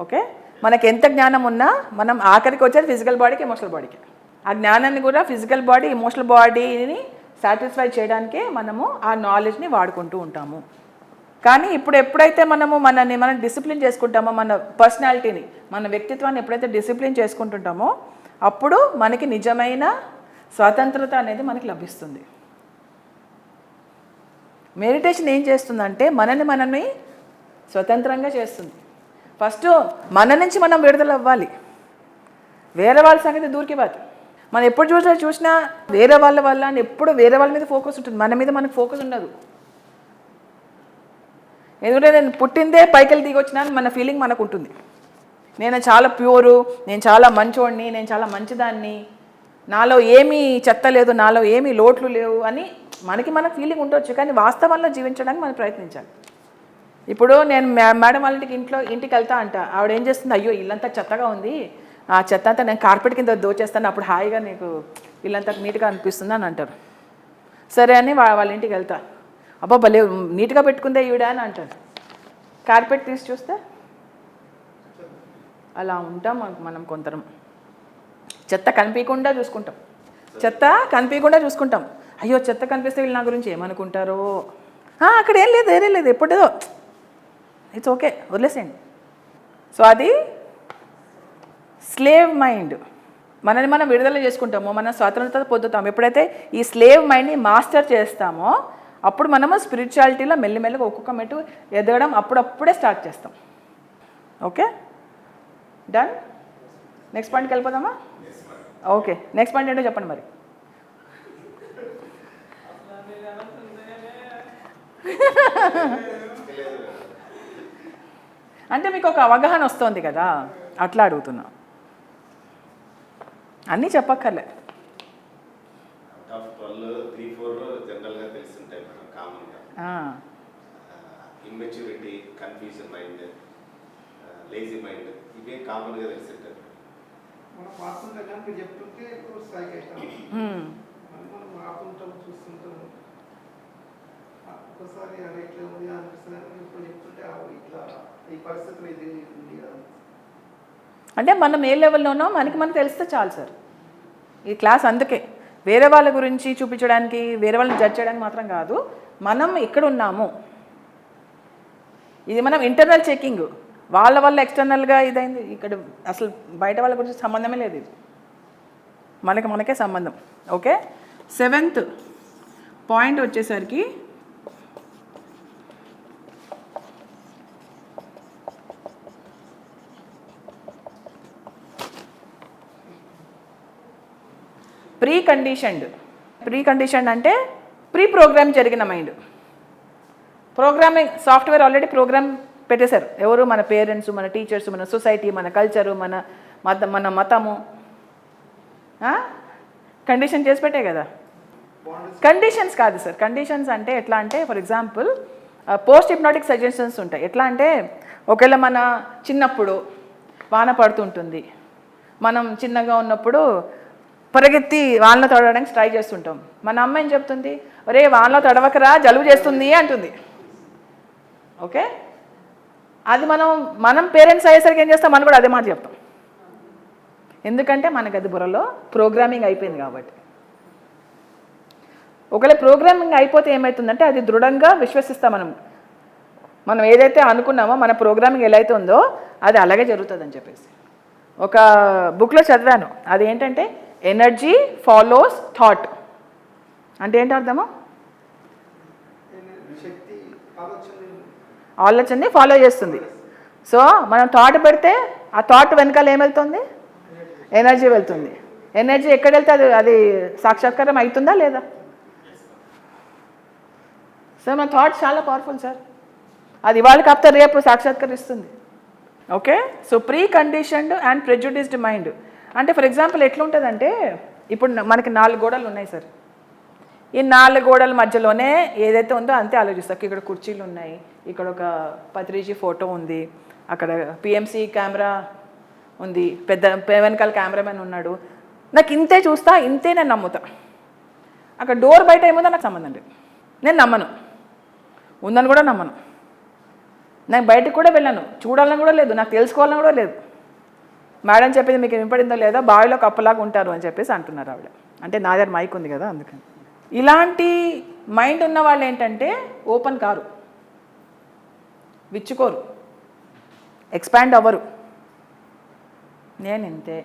Speaker 1: ఓకే, మనకి ఎంత జ్ఞానం ఉన్నా మనం ఆఖరికి వచ్చేది ఫిజికల్ బాడీకి ఎమోషనల్ బాడీకి. ఆ జ్ఞానాన్ని కూడా ఫిజికల్ బాడీ ఎమోషనల్ బాడీని సాటిస్ఫై చేయడానికే మనము ఆ నాలెడ్జ్ని వాడుకుంటూ ఉంటాము. కానీ ఇప్పుడు ఎప్పుడైతే మనం డిసిప్లిన్ చేసుకుంటామో, మన పర్సనాలిటీని, మన వ్యక్తిత్వాన్ని ఎప్పుడైతే డిసిప్లిన్ చేసుకుంటుంటామో అప్పుడు మనకి నిజమైన స్వతంత్రత అనేది మనకి లభిస్తుంది. మెడిటేషన్ ఏం చేస్తుందంటే మనల్ని స్వతంత్రంగా చేస్తుంది. ఫస్ట్ మన నుంచి మనం విడుదల అవ్వాలి. వేరే వాళ్ళ సంగతి దూరికి బాదు. మనం ఎప్పుడు చూసినా వేరే వాళ్ళ వల్ల అని ఎప్పుడు వేరే వాళ్ళ మీద ఫోకస్ ఉంటుంది, మన మీద మనకు ఫోకస్ ఉండదు. ఎందుకంటే నేను పుట్టిందే పైకి దిగి వచ్చినాను మన ఫీలింగ్ మనకు ఉంటుంది. నేను చాలా ప్యూరు, నేను చాలా మంచోడిని, నేను చాలా మంచిదాన్ని, నాలో ఏమీ చెత్త లేదు, నాలో ఏమీ లోట్లు లేవు అని మనకు ఫీలింగ్ ఉండొచ్చు. కానీ వాస్తవంలో జీవించడానికి మనం ప్రయత్నించాలి. ఇప్పుడు నేను మేడం వాళ్ళ ఇంటికి వెళ్తా అంట, ఆవిడ ఏం చేస్తుంది, అయ్యో ఇల్లంతా చెత్తగా ఉంది, ఆ చెత్త అంతా నేను కార్పెట్ కింద దోచేస్తాను, అప్పుడు హాయిగా నీకు ఇల్లంతా నీట్గా అనిపిస్తుంది అని అంటారు. సరే అని వాళ్ళ ఇంటికి వెళ్తా, అబ్బా భలే నీట్గా పెట్టుకుందే ఈవిడ అని అంటారు. కార్పెట్ తీసి చూస్తే అలా ఉంటాం మనం. కొందరం చెత్త కనిపించకుండా చూసుకుంటాం. అయ్యో చెత్త కనిపిస్తే వీళ్ళు నా గురించి ఏమనుకుంటారో, అక్కడ ఏం లేదు, వేరే లేదు, ఎప్పుడో ఇట్స్ ఓకే, వదిలేసేయండి. సో అది స్లేవ్ మైండ్. మనల్ని మనం విడుదల చేసుకుంటామో మనం స్వాతంత్రత పొందుతాం. ఎప్పుడైతే ఈ స్లేవ్ మైండ్ని మాస్టర్ చేస్తామో అప్పుడు మనము స్పిరిచువాలిటీలో మెల్లిమెల్లిగా ఒక్కొక్క మెట్టు ఎదగడం అప్పుడప్పుడే స్టార్ట్ చేస్తాం. Okay, done. నెక్స్ట్ పాయింట్కి వెళ్ళిపోదామా? ఓకే, నెక్స్ట్ పాయింట్ ఏంటో చెప్పండి మరి. అంటే మీకు ఒక అవగాహన వస్తుంది కదా, అట్లా అడుగుతున్నా. అన్నీ చెప్పక్కర్లే.
Speaker 2: Immaturity, confusion mind, lazy mind, ఇవే కామన్గా తెలిసింటారు. మనం మారుతుంటే కానీ మీరు చెప్తుంటే స్ట్రైక్ అవుతాం, మనం మారుతుంటాం, చూస్తుంటాం. ఒకసారి అలా ఇట్లా ఉంది అనిపిస్తుంది, ఇప్పుడు చెప్తుంటే ఇట్లా ఈ పరిస్థితులు ఇది ఉంది కదా.
Speaker 1: అంటే మనం ఏ లెవెల్లోనో మనకు తెలిస్తే చాలు సార్. ఈ క్లాస్ అందుకే వేరే వాళ్ళ గురించి చూపించడానికి, వేరే వాళ్ళని జడ్జ్ చేయడానికి మాత్రం కాదు. మనం ఇక్కడ ఉన్నాము, ఇది మనం ఇంటర్నల్ చెకింగ్. వాళ్ళ వల్ల ఎక్స్టర్నల్గా ఇదైంది, ఇక్కడ అసలు బయట వాళ్ళ గురించి సంబంధమే లేదు. ఇది మనకే సంబంధం. ఓకే, 7th పాయింట్ వచ్చేసరికి ప్రీ కండిషన్డ్ అంటే ప్రీ ప్రోగ్రామ్ జరిగిన mind. Programming software already program పెట్టేశారు. ఎవరు? మన పేరెంట్స్, మన టీచర్స్, మన సొసైటీ, మన కల్చరు, మన మతము కండిషన్ చేసి పెట్టే కదా. కండిషన్స్ కాదు సార్. కండిషన్స్ అంటే ఎట్లా అంటే, for example post hypnotic suggestions ఉంటాయి. ఎట్లా అంటే, ఒకవేళ మన చిన్నప్పుడు వాన పడుతుంటుంది, మనం చిన్నగా ఉన్నప్పుడు పరిగెత్తి వానలో తడవడానికి ట్రై చేస్తుంటాం. మన అమ్మ ఏం చెప్తుంది? ఒరే వానలో తడవకరా, జలుబు చేస్తుంది అంటుంది. ఓకే, అది మనం పేరెంట్స్ అయ్యేసరికి ఏం చేస్తాం? మనం కూడా అదే మాట చెప్తాం. ఎందుకంటే మనకు అది బుర్రలో ప్రోగ్రామింగ్ అయిపోయింది కాబట్టి. ఒకవేళ ప్రోగ్రామింగ్ అయిపోతే ఏమవుతుందంటే అది దృఢంగా విశ్వసిస్తాం. మనం ఏదైతే అనుకున్నామో మన ప్రోగ్రామింగ్ ఎలా అయితే ఉందో అది అలాగే జరుగుతుందని చెప్పేసి ఒక బుక్లో చదివాను. అది ఏంటంటే ఎనర్జీ ఫాలోస్ థాట్. అంటే ఏంటి అర్థము? ఆలోచనని ఫాలో చేస్తుంది. సో మనం థాట్ పెడితే ఆ థాట్ వెనకాల ఏమెళ్తుంది? ఎనర్జీ వెళ్తుంది. ఎనర్జీ ఎక్కడ వెళ్తే అది సాక్షాత్కారం అవుతుందా లేదా? సో మన థాట్స్ చాలా పవర్ఫుల్ సార్. అది ఇవాళ కాకపోతే రేపు సాక్షాత్కరిస్తుంది. Okay, so preconditioned and prejudiced mind అంటే ఫర్ ఎగ్జాంపుల్ ఎట్లుంటుందంటే, ఇప్పుడు మనకి 4 గోడలు ఉన్నాయి సార్. ఈ 4 గోడల మధ్యలోనే ఏదైతే ఉందో అంతే ఆలోచిస్తాం. ఇక్కడ కుర్చీలు ఉన్నాయి, ఇక్కడ ఒక పత్రిజీ ఫోటో ఉంది, అక్కడ పిఎంసి కెమెరా ఉంది, పెద్ద వెనకాల కెమెరామెన్ ఉన్నాడు, నాకు ఇంతే చూస్తా, ఇంతే నేను నమ్ముతా. అక్కడ డోర్ బయట ఏముందో నాకు సంబంధం లేదు, నేను నమ్మను, ఉందని కూడా నమ్మను. నాకు బయటకు కూడా వెళ్ళాను, చూడాలని కూడా లేదు, నాకు తెలుసుకోవాలని కూడా లేదు. మేడం చెప్పింది మీకు వినపడిందో లేదో, బావిలో కప్పలాగా ఉంటారు అని చెప్పేసి అంటున్నారు ఆవిడ. అంటే నా దగ్గర మైక్ ఉంది కదా అందుకని. ఇలాంటి మైండ్ ఉన్న వాళ్ళు ఏంటంటే ఓపెన్ కారు, విచ్చుకోరు, ఎక్స్పాండ్ అవ్వరు. నేను ఇంతే,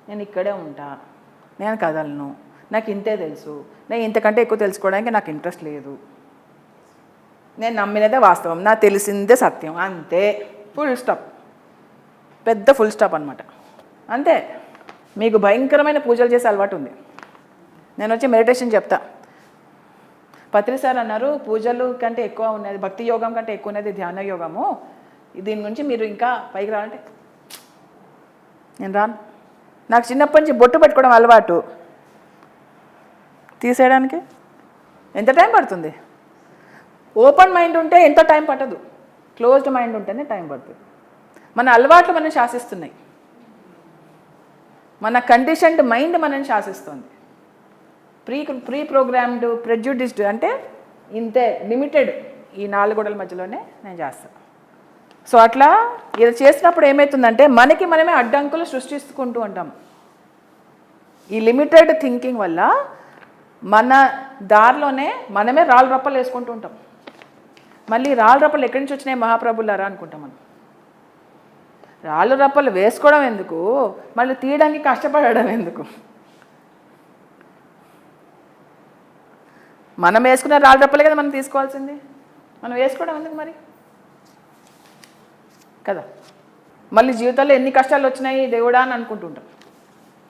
Speaker 1: నేను ఇక్కడే ఉంటా, నేను కదలను, నాకు ఇంతే తెలుసు, నేను ఇంతకంటే ఎక్కువ తెలుసుకోవడానికి నాకు ఇంట్రెస్ట్ లేదు, నేను నమ్మినదే వాస్తవం, నాకు తెలిసిందే సత్యం, అంతే, ఫుల్ స్టాప్. పెద్ద ఫుల్ స్టాప్ అనమాట. అంతే. మీకు భయంకరమైన పూజలు చేసే అలవాటు ఉంది. నేను వచ్చి మెడిటేషన్ చెప్తా. పత్రి సార్ అన్నారు పూజలు కంటే ఎక్కువ ఉన్నది, భక్తి యోగం కంటే ఎక్కువ ఉన్నది ధ్యాన యోగము, దీని గురించి మీరు ఇంకా పైకి రావాలంటే నేను రాను. నాకు చిన్నప్పటి నుంచి బొట్టు పెట్టుకోవడం అలవాటు, తీసేయడానికి ఎంత టైం పడుతుంది? ఓపెన్ మైండ్ ఉంటే ఎంతో టైం పట్టదు, క్లోజ్డ్ మైండ్ ఉంటేనే టైం పడుతుంది. మన అలవాట్లు మనం శాసిస్తున్నాయి, మన కండిషన్డ్ మైండ్ మనని శాసిస్తుంది. ప్రీ ప్రోగ్రామ్డ్ ప్రెజ్యుడిస్డ్ అంటే ఇంతే, లిమిటెడ్, ఈ 4 గోడల మధ్యలోనే నేను చేస్తాను. సో అట్లా ఇది చేసినప్పుడు ఏమవుతుందంటే మనకి మనమే అడ్డంకులు సృష్టించుకుంటూ ఉంటాం. ఈ లిమిటెడ్ థింకింగ్ వల్ల మన దారిలోనే మనమే రాళ్ళు రప్పలు వేసుకుంటూ ఉంటాం. మళ్ళీ రాళ్ళు రప్పలు ఎక్కడి నుంచి వచ్చినాయి మహాప్రభులారా అనుకుంటాం మనం. రాళ్ళు రప్పలు వేసుకోవడం ఎందుకు, మళ్ళీ తీయడానికి కష్టపడడం ఎందుకు? మనం వేసుకున్న రాళ్ళు రప్పలే కదా మనం తీసుకోవాల్సింది, మనం వేసుకోవడం ఎందుకు మరి కదా? మళ్ళీ జీవితంలో ఎన్ని కష్టాలు వచ్చినాయి దేవుడా అని అనుకుంటుంటాం.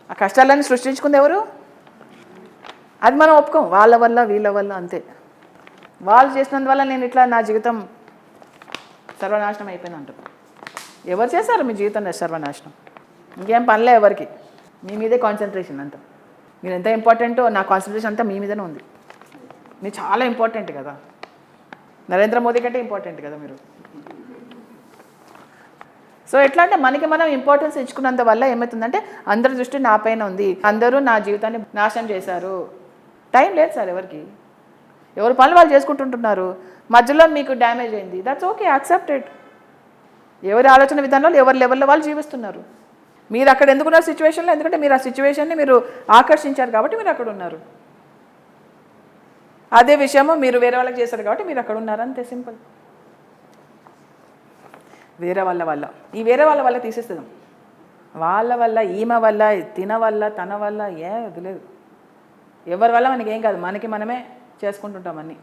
Speaker 1: ఆ కష్టాలన్నీ సృష్టించుకుంది ఎవరు? అది మనం ఒప్పుకోం, వాళ్ళ వల్ల వీళ్ళ వల్ల, అంతే. వాళ్ళు చేసినందువల్ల నేను ఇట్లా నా జీవితం సర్వనాశనం అయిపోయింది అంటారు. ఎవరు చేశారు మీ జీవితం సర్వనాశనం? ఇంకేం పనిలే ఎవరికి, మీ మీదే కాన్సన్ట్రేషన్ అంతా. మీరు ఎంత ఇంపార్టెంటో నా కాన్సన్ట్రేషన్ అంతా మీ మీదనే ఉంది. మీరు చాలా ఇంపార్టెంట్ కదా, నరేంద్ర మోదీ కంటే ఇంపార్టెంట్ కదా మీరు. సో ఎట్లా అంటే మనకి మనం ఇంపార్టెన్స్ ఇచ్చుకున్నంత వల్ల ఏమవుతుందంటే అందరి దృష్టి నా పైన ఉంది, అందరూ నా జీవితాన్ని నాశనం చేశారు. టైం లేదు సార్ ఎవరికి, ఎవరి పనులు వాళ్ళు చేసుకుంటుంటున్నారు. మధ్యలో మీకు డ్యామేజ్ అయింది, దట్స్ ఓకే, యాక్సెప్ట్ ఇట్. ఎవరి ఆలోచన విధానంలో ఎవరి లెవెల్లో వాళ్ళు జీవిస్తున్నారు. మీరు అక్కడ ఎందుకున్నారు సిచ్యువేషన్లో? ఎందుకంటే మీరు ఆ సిచ్యువేషన్ని మీరు ఆకర్షించారు కాబట్టి మీరు అక్కడ ఉన్నారు. అదే విషయము మీరు వేరే వాళ్ళకి చేశారు కాబట్టి మీరు అక్కడ ఉన్నారు, అంతే, సింపుల్. వేరే వాళ్ళ వల్ల, ఈ వేరే వాళ్ళ వల్ల తీసేస్తాం. వాళ్ళ వల్ల, ఈమె వల్ల, తిన వల్ల, తన వల్ల వదిలేదు. ఎవరి వల్ల మనకి ఏం కాదు, మనకి మనమే చేసుకుంటుంటాం అన్నీ.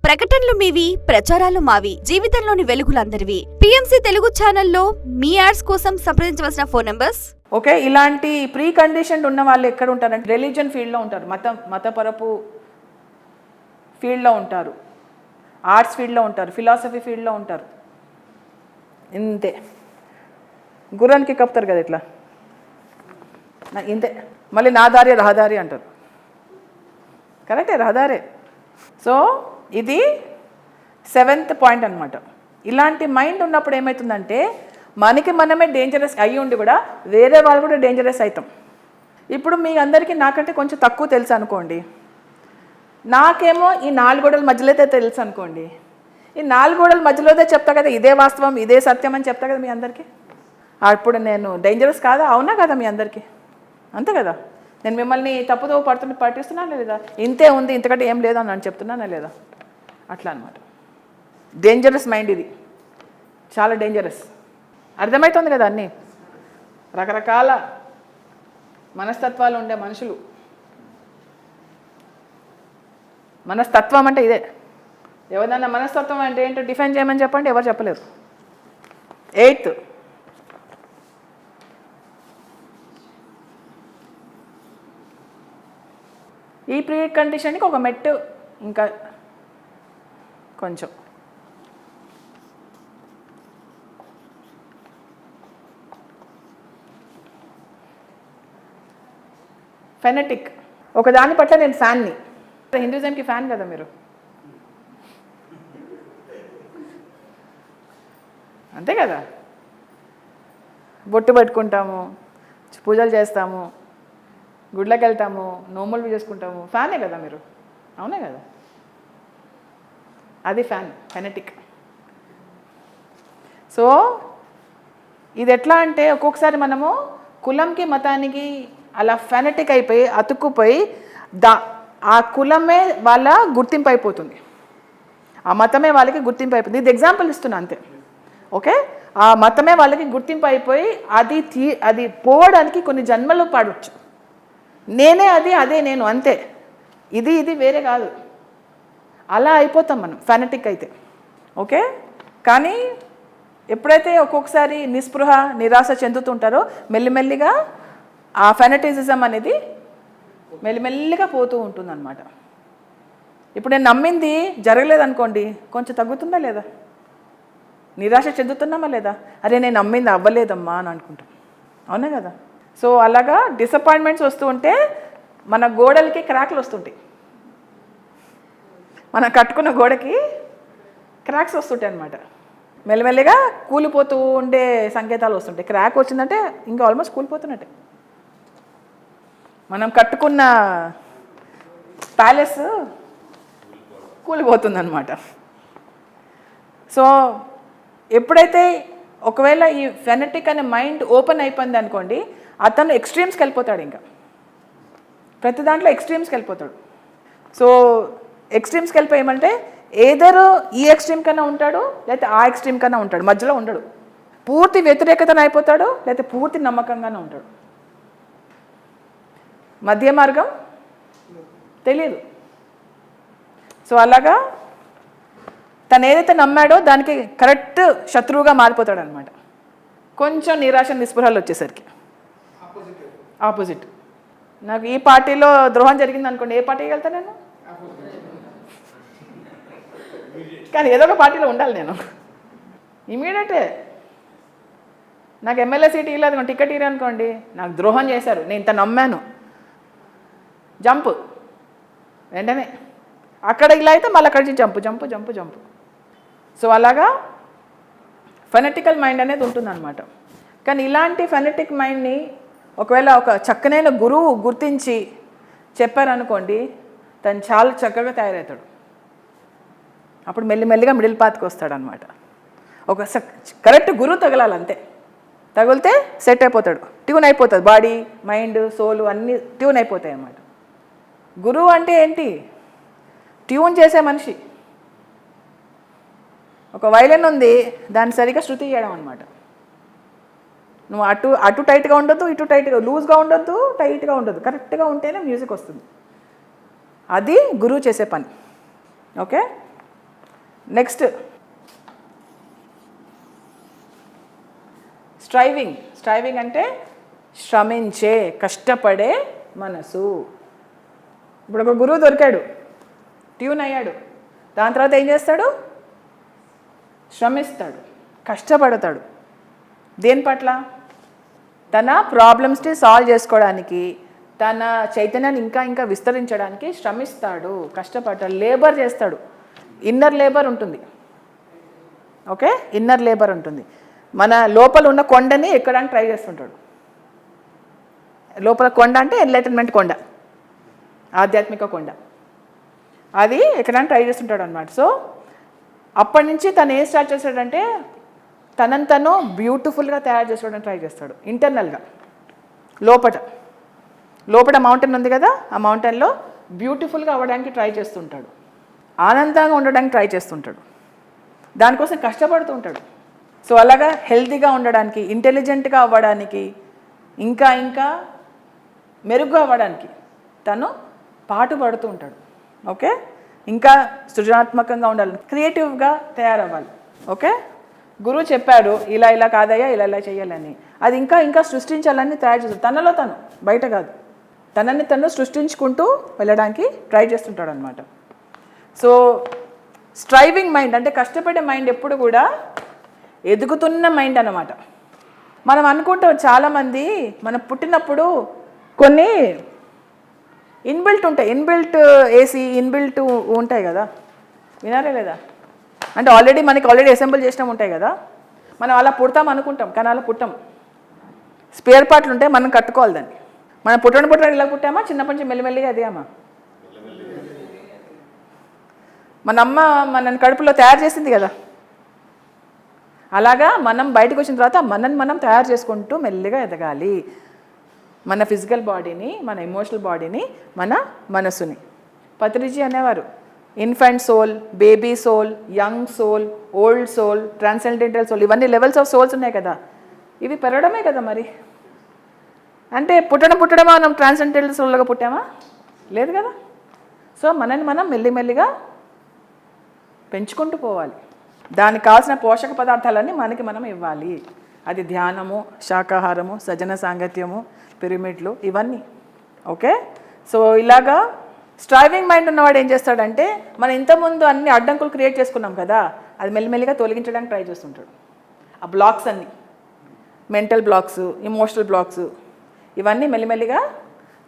Speaker 3: ప్రకటనలు మీవి, ప్రచారాలు మావి, జీవితంలోని వెలుగులందరివి. పిఎంసి తెలుగు ఛానల్లో మీ యాడ్స్ కోసం సంప్రదించవలసిన ఫోన్ నంబర్స్.
Speaker 1: ఓకే, ఇలాంటి ప్రీ కండిషన్డ్ ఉన్న వాళ్ళు ఎక్కడ ఉంటారంటే రిలీజియన్ ఫీల్డ్లో ఉంటారు, మతపరపు ఫీల్డ్లో ఉంటారు, ఆర్ట్స్ ఫీల్డ్లో ఉంటారు, ఫిలాసఫీ ఫీల్డ్లో ఉంటారు. ఇంతే, గుర్రానికి కప్పుతారు కదా ఇట్లా, ఇంతే. మళ్ళీ నా దారి రహదారి అంటారు, కరెక్టే, రహదారే. సో ఇది 7th పాయింట్ అనమాట. ఇలాంటి మైండ్ ఉన్నప్పుడు ఏమవుతుందంటే మనకి మనమే డేంజరస్ అయ్యి ఉండి కూడా వేరే వాళ్ళు కూడా డేంజరస్ అవుతాం. ఇప్పుడు మీ అందరికీ నాకంటే కొంచెం తక్కువ తెలుసు అనుకోండి, నాకేమో ఈ 4 గోడల మధ్యలోతే తెలుసు అనుకోండి, ఈ 4 గోడల మధ్యలోదే చెప్తా కదా ఇదే వాస్తవం, ఇదే సత్యం అని చెప్తా కదా మీ అందరికీ. అప్పుడు నేను డేంజరస్ కాదా? అవునా కదా మీ అందరికీ? అంతే కదా. నేను మిమ్మల్ని తప్పుదో పట్టిస్తున్నానా లేదా? ఇంతే ఉంది, ఇంతకంటే ఏం లేదు అని చెప్తున్నానా లేదా? అట్లా అనమాట. డేంజరస్ మైండ్ ఇది, చాలా డేంజరస్. అర్థమవుతుంది కదా, అన్నీ రకరకాల మనస్తత్వాలు ఉండే మనుషులు. మనస్తత్వం అంటే ఇదే. ఎవరన్నా మనస్తత్వం అంటే ఏంటో డిఫైన్ చేయమని చెప్పండి, ఎవరు చెప్పలేరు. 8th, ఈ ప్రీ కండిషన్కి ఒక మెట్టు ఇంకా కొంచెం. ఫెనటిక్, ఒకదాని పట్ల నేను ఫ్యాన్ని. హిందూయిజంకి ఫ్యాన్ కదా మీరు, అంతే కదా. బొట్టు పెట్టుకుంటాము, పూజలు చేస్తాము, గుడ్లకి వెళ్తాము, నోములు చేసుకుంటాము, ఫ్యానే కదా మీరు, అవునే కదా, అది ఫెనెటిక్. సో ఇది ఎట్లా అంటే ఒక్కొక్కసారి మనము కులంకి మతానికి అలా ఫెనెటిక్ అయిపోయి అతుక్కుపోయి ఆ కులమే వాళ్ళ గుర్తింపు అయిపోతుంది, ఆ మతమే వాళ్ళకి గుర్తింపు అయిపోతుంది. ఇది ఎగ్జాంపుల్ ఇస్తున్నా అంతే, ఓకే. ఆ మతమే వాళ్ళకి గుర్తింపు అయిపోయి అది పోవడానికి కొన్ని జన్మలు పడవచ్చు. నేనే అదే నేను అంతే, ఇది వేరే కాదు, అలా అయిపోతాం మనం ఫెనటిక్ అయితే, ఓకే. కానీ ఎప్పుడైతే ఒక్కొక్కసారి నిస్పృహ నిరాశ చెందుతుంటారో మెల్లిమెల్లిగా ఆ ఫెనటిసిజం అనేది మెల్లిమెల్లిగా పోతూ ఉంటుందన్నమాట. ఇప్పుడు నేను నమ్మింది జరగలేదనుకోండి, కొంచెం తగ్గుతుందా లేదా, నిరాశ చెందుతున్నామా లేదా, అరే నేను నమ్మింది అవ్వలేదమ్మా అని అనుకుంటాం, అవునా కదా. సో అలాగా డిసప్పాయింట్మెంట్స్ వస్తూ ఉంటే మన గోడలకి క్రాక్లు వస్తుంటాయి, మనం కట్టుకున్న గోడకి క్రాక్స్ వస్తుంటాయి అన్నమాట. మెల్లమెల్లిగా కూలిపోతూ ఉండే సంకేతాలు వస్తుంటాయి. క్రాక్ వచ్చిందంటే ఇంకా ఆల్మోస్ట్ కూలిపోతున్నట్టే. మనం కట్టుకున్న ప్యాలెస్ కూలిపోతుందన్నమాట. సో ఎప్పుడైతే ఒకవేళ ఈ ఫెనటిక్ అనే మైండ్ ఓపెన్ అయిపోయింది అనుకోండి, అతను ఎక్స్ట్రీమ్స్కి వెళ్ళిపోతాడు, ఇంకా ప్రతి దాంట్లో ఎక్స్ట్రీమ్స్కి వెళ్ళిపోతాడు. సో ఎక్స్ట్రీమ్స్కి వెళ్ళిపోయామంటే ఏదర్ ఈ ఎక్స్ట్రీమ్ కన్నా ఉంటాడు, లేకపోతే ఆ ఎక్స్ట్రీమ్ కన్నా ఉంటాడు, మధ్యలో ఉండడు. పూర్తి వ్యతిరేకతను అయిపోతాడు, లేకపోతే పూర్తి నమ్మకంగానే ఉంటాడు. మధ్య మార్గం తెలియదు. సో అలాగా తను ఏదైతే నమ్మాడో దానికి కరెక్ట్ శత్రువుగా మారిపోతాడు అనమాట. కొంచెం నిరాశ నిస్పృహలు వచ్చేసరికి ఆపోజిట్. నాకు ఈ పార్టీలో ద్రోహం జరిగింది అనుకోండి, ఏ పార్టీకి వెళ్తాను నేను, కానీ ఏదో ఒక పార్టీలో ఉండాలి నేను. ఇమీడియటే నాకు ఎమ్మెల్యే సీట్ ఇవ్వలేదు, టికెట్ ఇవ్వరు అనుకోండి, నాకు ద్రోహం చేశారు, నేను ఇంత నమ్మాను, జంపు వెంటనే. అక్కడ ఇలా అయితే మళ్ళీ అక్కడి నుంచి జంపు. సో అలాగా ఫెనటికల్ మైండ్ అనేది ఉంటుందన్నమాట. కానీ ఇలాంటి ఫెనటిక్ మైండ్ని ఒకవేళ ఒక చక్కనైన గురువు గుర్తించి చెప్పారనుకోండి, తను చాలా చక్కగా తయారవుతాడు. అప్పుడు మెల్లిమెల్లిగా మిడిల్ పాత్కి వస్తాడు అనమాట. ఒక కరెక్ట్ గురువు తగలాలంతే, తగిలితే సెట్ అయిపోతాడు, ట్యూన్ అయిపోతుంది, బాడీ మైండ్ సోలు అన్నీ ట్యూన్ అయిపోతాయి అన్నమాట. గురువు అంటే ఏంటి, ట్యూన్ చేసే మనిషి. ఒక వైలిన్ ఉంది, దాన్ని సరిగ్గా శృతి చేయడం అనమాట. నువ్వు అటు టైట్గా ఉండొద్దు, ఇటు టైట్గా, లూజ్గా ఉండొద్దు, టైట్గా ఉండొద్దు, కరెక్ట్గా ఉంటేనే మ్యూజిక్ వస్తుంది. అది గురువు చేసే పని, ఓకే. నెక్స్ట్ స్ట్రైవింగ్ అంటే శ్రమించే, కష్టపడే మనసు. ఇప్పుడు ఒక గురువు దొరికాడు, ట్యూన్ అయ్యాడు, దాని తర్వాత ఏం చేస్తాడు, శ్రమిస్తాడు, కష్టపడతాడు. దేని పట్ల, తన ప్రాబ్లమ్స్ని సాల్వ్ చేసుకోవడానికి, తన చైతన్యాన్ని ఇంకా విస్తరించడానికి శ్రమిస్తాడు, కష్టపడతాడు, లేబర్ చేస్తాడు. ఇన్నర్ లేబర్ ఉంటుంది, ఓకే. ఇన్నర్ లేబర్ ఉంటుంది. మన లోపల ఉన్న కొండని ఎక్కడానికి ట్రై చేస్తుంటాడు. లోపల కొండ అంటే ఎన్లైటన్మెంట్ కొండ, ఆధ్యాత్మిక కొండ, అది ఎక్కడానికి ట్రై చేస్తుంటాడు అనమాట. సో అప్పటి నుంచి తను ఏం స్టార్ట్ చేస్తాడంటే తనను తను బ్యూటిఫుల్గా తయారు చేసుకోవడానికి ట్రై చేస్తాడు. ఇంటర్నల్గా లోపల మౌంటైన్ ఉంది కదా, ఆ మౌంటైన్లో బ్యూటిఫుల్గా అవ్వడానికి ట్రై చేస్తుంటాడు, ఆనందంగా ఉండడానికి ట్రై చేస్తుంటాడు, దానికోసం కష్టపడుతూ ఉంటాడు. సో అలాగా హెల్తీగా ఉండడానికి, ఇంటెలిజెంట్గా అవ్వడానికి, ఇంకా మెరుగ్గా అవ్వడానికి తను పాటుపడుతూ ఉంటాడు, ఓకే. ఇంకా సృజనాత్మకంగా ఉండాలి, క్రియేటివ్గా తయారవ్వాలి, ఓకే. గురువు చెప్పాడు ఇలా కాదయ్యా, ఇలా చేయాలని, అది ఇంకా సృష్టించాలని తయారు చేస్తాడు. తనలో తను, బయట కాదు, తనని తను సృష్టించుకుంటూ వెళ్ళడానికి ట్రై చేస్తుంటాడు అనమాట. సో స్ట్రైవింగ్ మైండ్ అంటే కష్టపడే మైండ్ ఎప్పుడు కూడా ఎదుగుతున్న మైండ్ అన్నమాట. మనం అనుకుంటాం చాలామంది, మనం పుట్టినప్పుడు కొన్ని ఇన్బిల్ట్ ఉంటాయి, ఇన్బిల్ట్ ఏసీ ఇన్బిల్ట్ ఉంటాయి కదా, వినారే లేదా, అంటే మనకి అసెంబుల్ చేసినవి ఉంటాయి కదా. మనం అలా పుడతాం అనుకుంటాం, కానీ అలా పుట్టాం. స్పేర్ పార్ట్లు ఉంటాయి, మనం కట్టుకోవాలి దాన్ని. మనం పుట్టడం ఇలా పుట్టామా, చిన్నప్పటి నుంచి మెల్లిమెల్లిగా ఎదిగామా? మన అమ్మ మనని కడుపులో తయారు చేసింది కదా, అలాగా మనం బయటకు వచ్చిన తర్వాత మనని మనం తయారు చేసుకుంటూ మెల్లిగా ఎదగాలి. మన ఫిజికల్ బాడీని, మన ఎమోషనల్ బాడీని, మన మనసుని. పత్రిజీ అనేవారు infant soul, baby soul, young soul, old soul, transcendental soul, ఇవన్నీ లెవెల్స్ ఆఫ్ సోల్స్ ఉన్నాయి కదా. ఇవి పెరగడమే కదా మరి. అంటే పుట్టడమా మనం ట్రాన్సెండెంటల్ సోల్గా పుట్టామా? లేదు కదా. సో మనని మనం మెల్లిమెల్లిగా పెంచుకుంటూ పోవాలి. దానికి కావాల్సిన పోషక పదార్థాలన్నీ మనకి మనం ఇవ్వాలి. అది ధ్యానము, శాకాహారము, సజ్జన సాంగత్యము, పిరమిడ్లు, ఇవన్నీ. ఓకే. సో ఇలాగా స్ట్రైవింగ్ మైండ్ ఉన్నవాడు ఏం చేస్తాడంటే, మనం ఇంతకుముందు అన్ని అడ్డంకులు క్రియేట్ చేసుకున్నాం కదా, అది మెల్లిమెల్లిగా తొలగించడానికి ట్రై చేస్తుంటాడు. ఆ బ్లాక్స్ అన్నీ, మెంటల్ బ్లాక్స్, ఇమోషనల్ బ్లాక్స్, ఇవన్నీ మెల్లిమెల్లిగా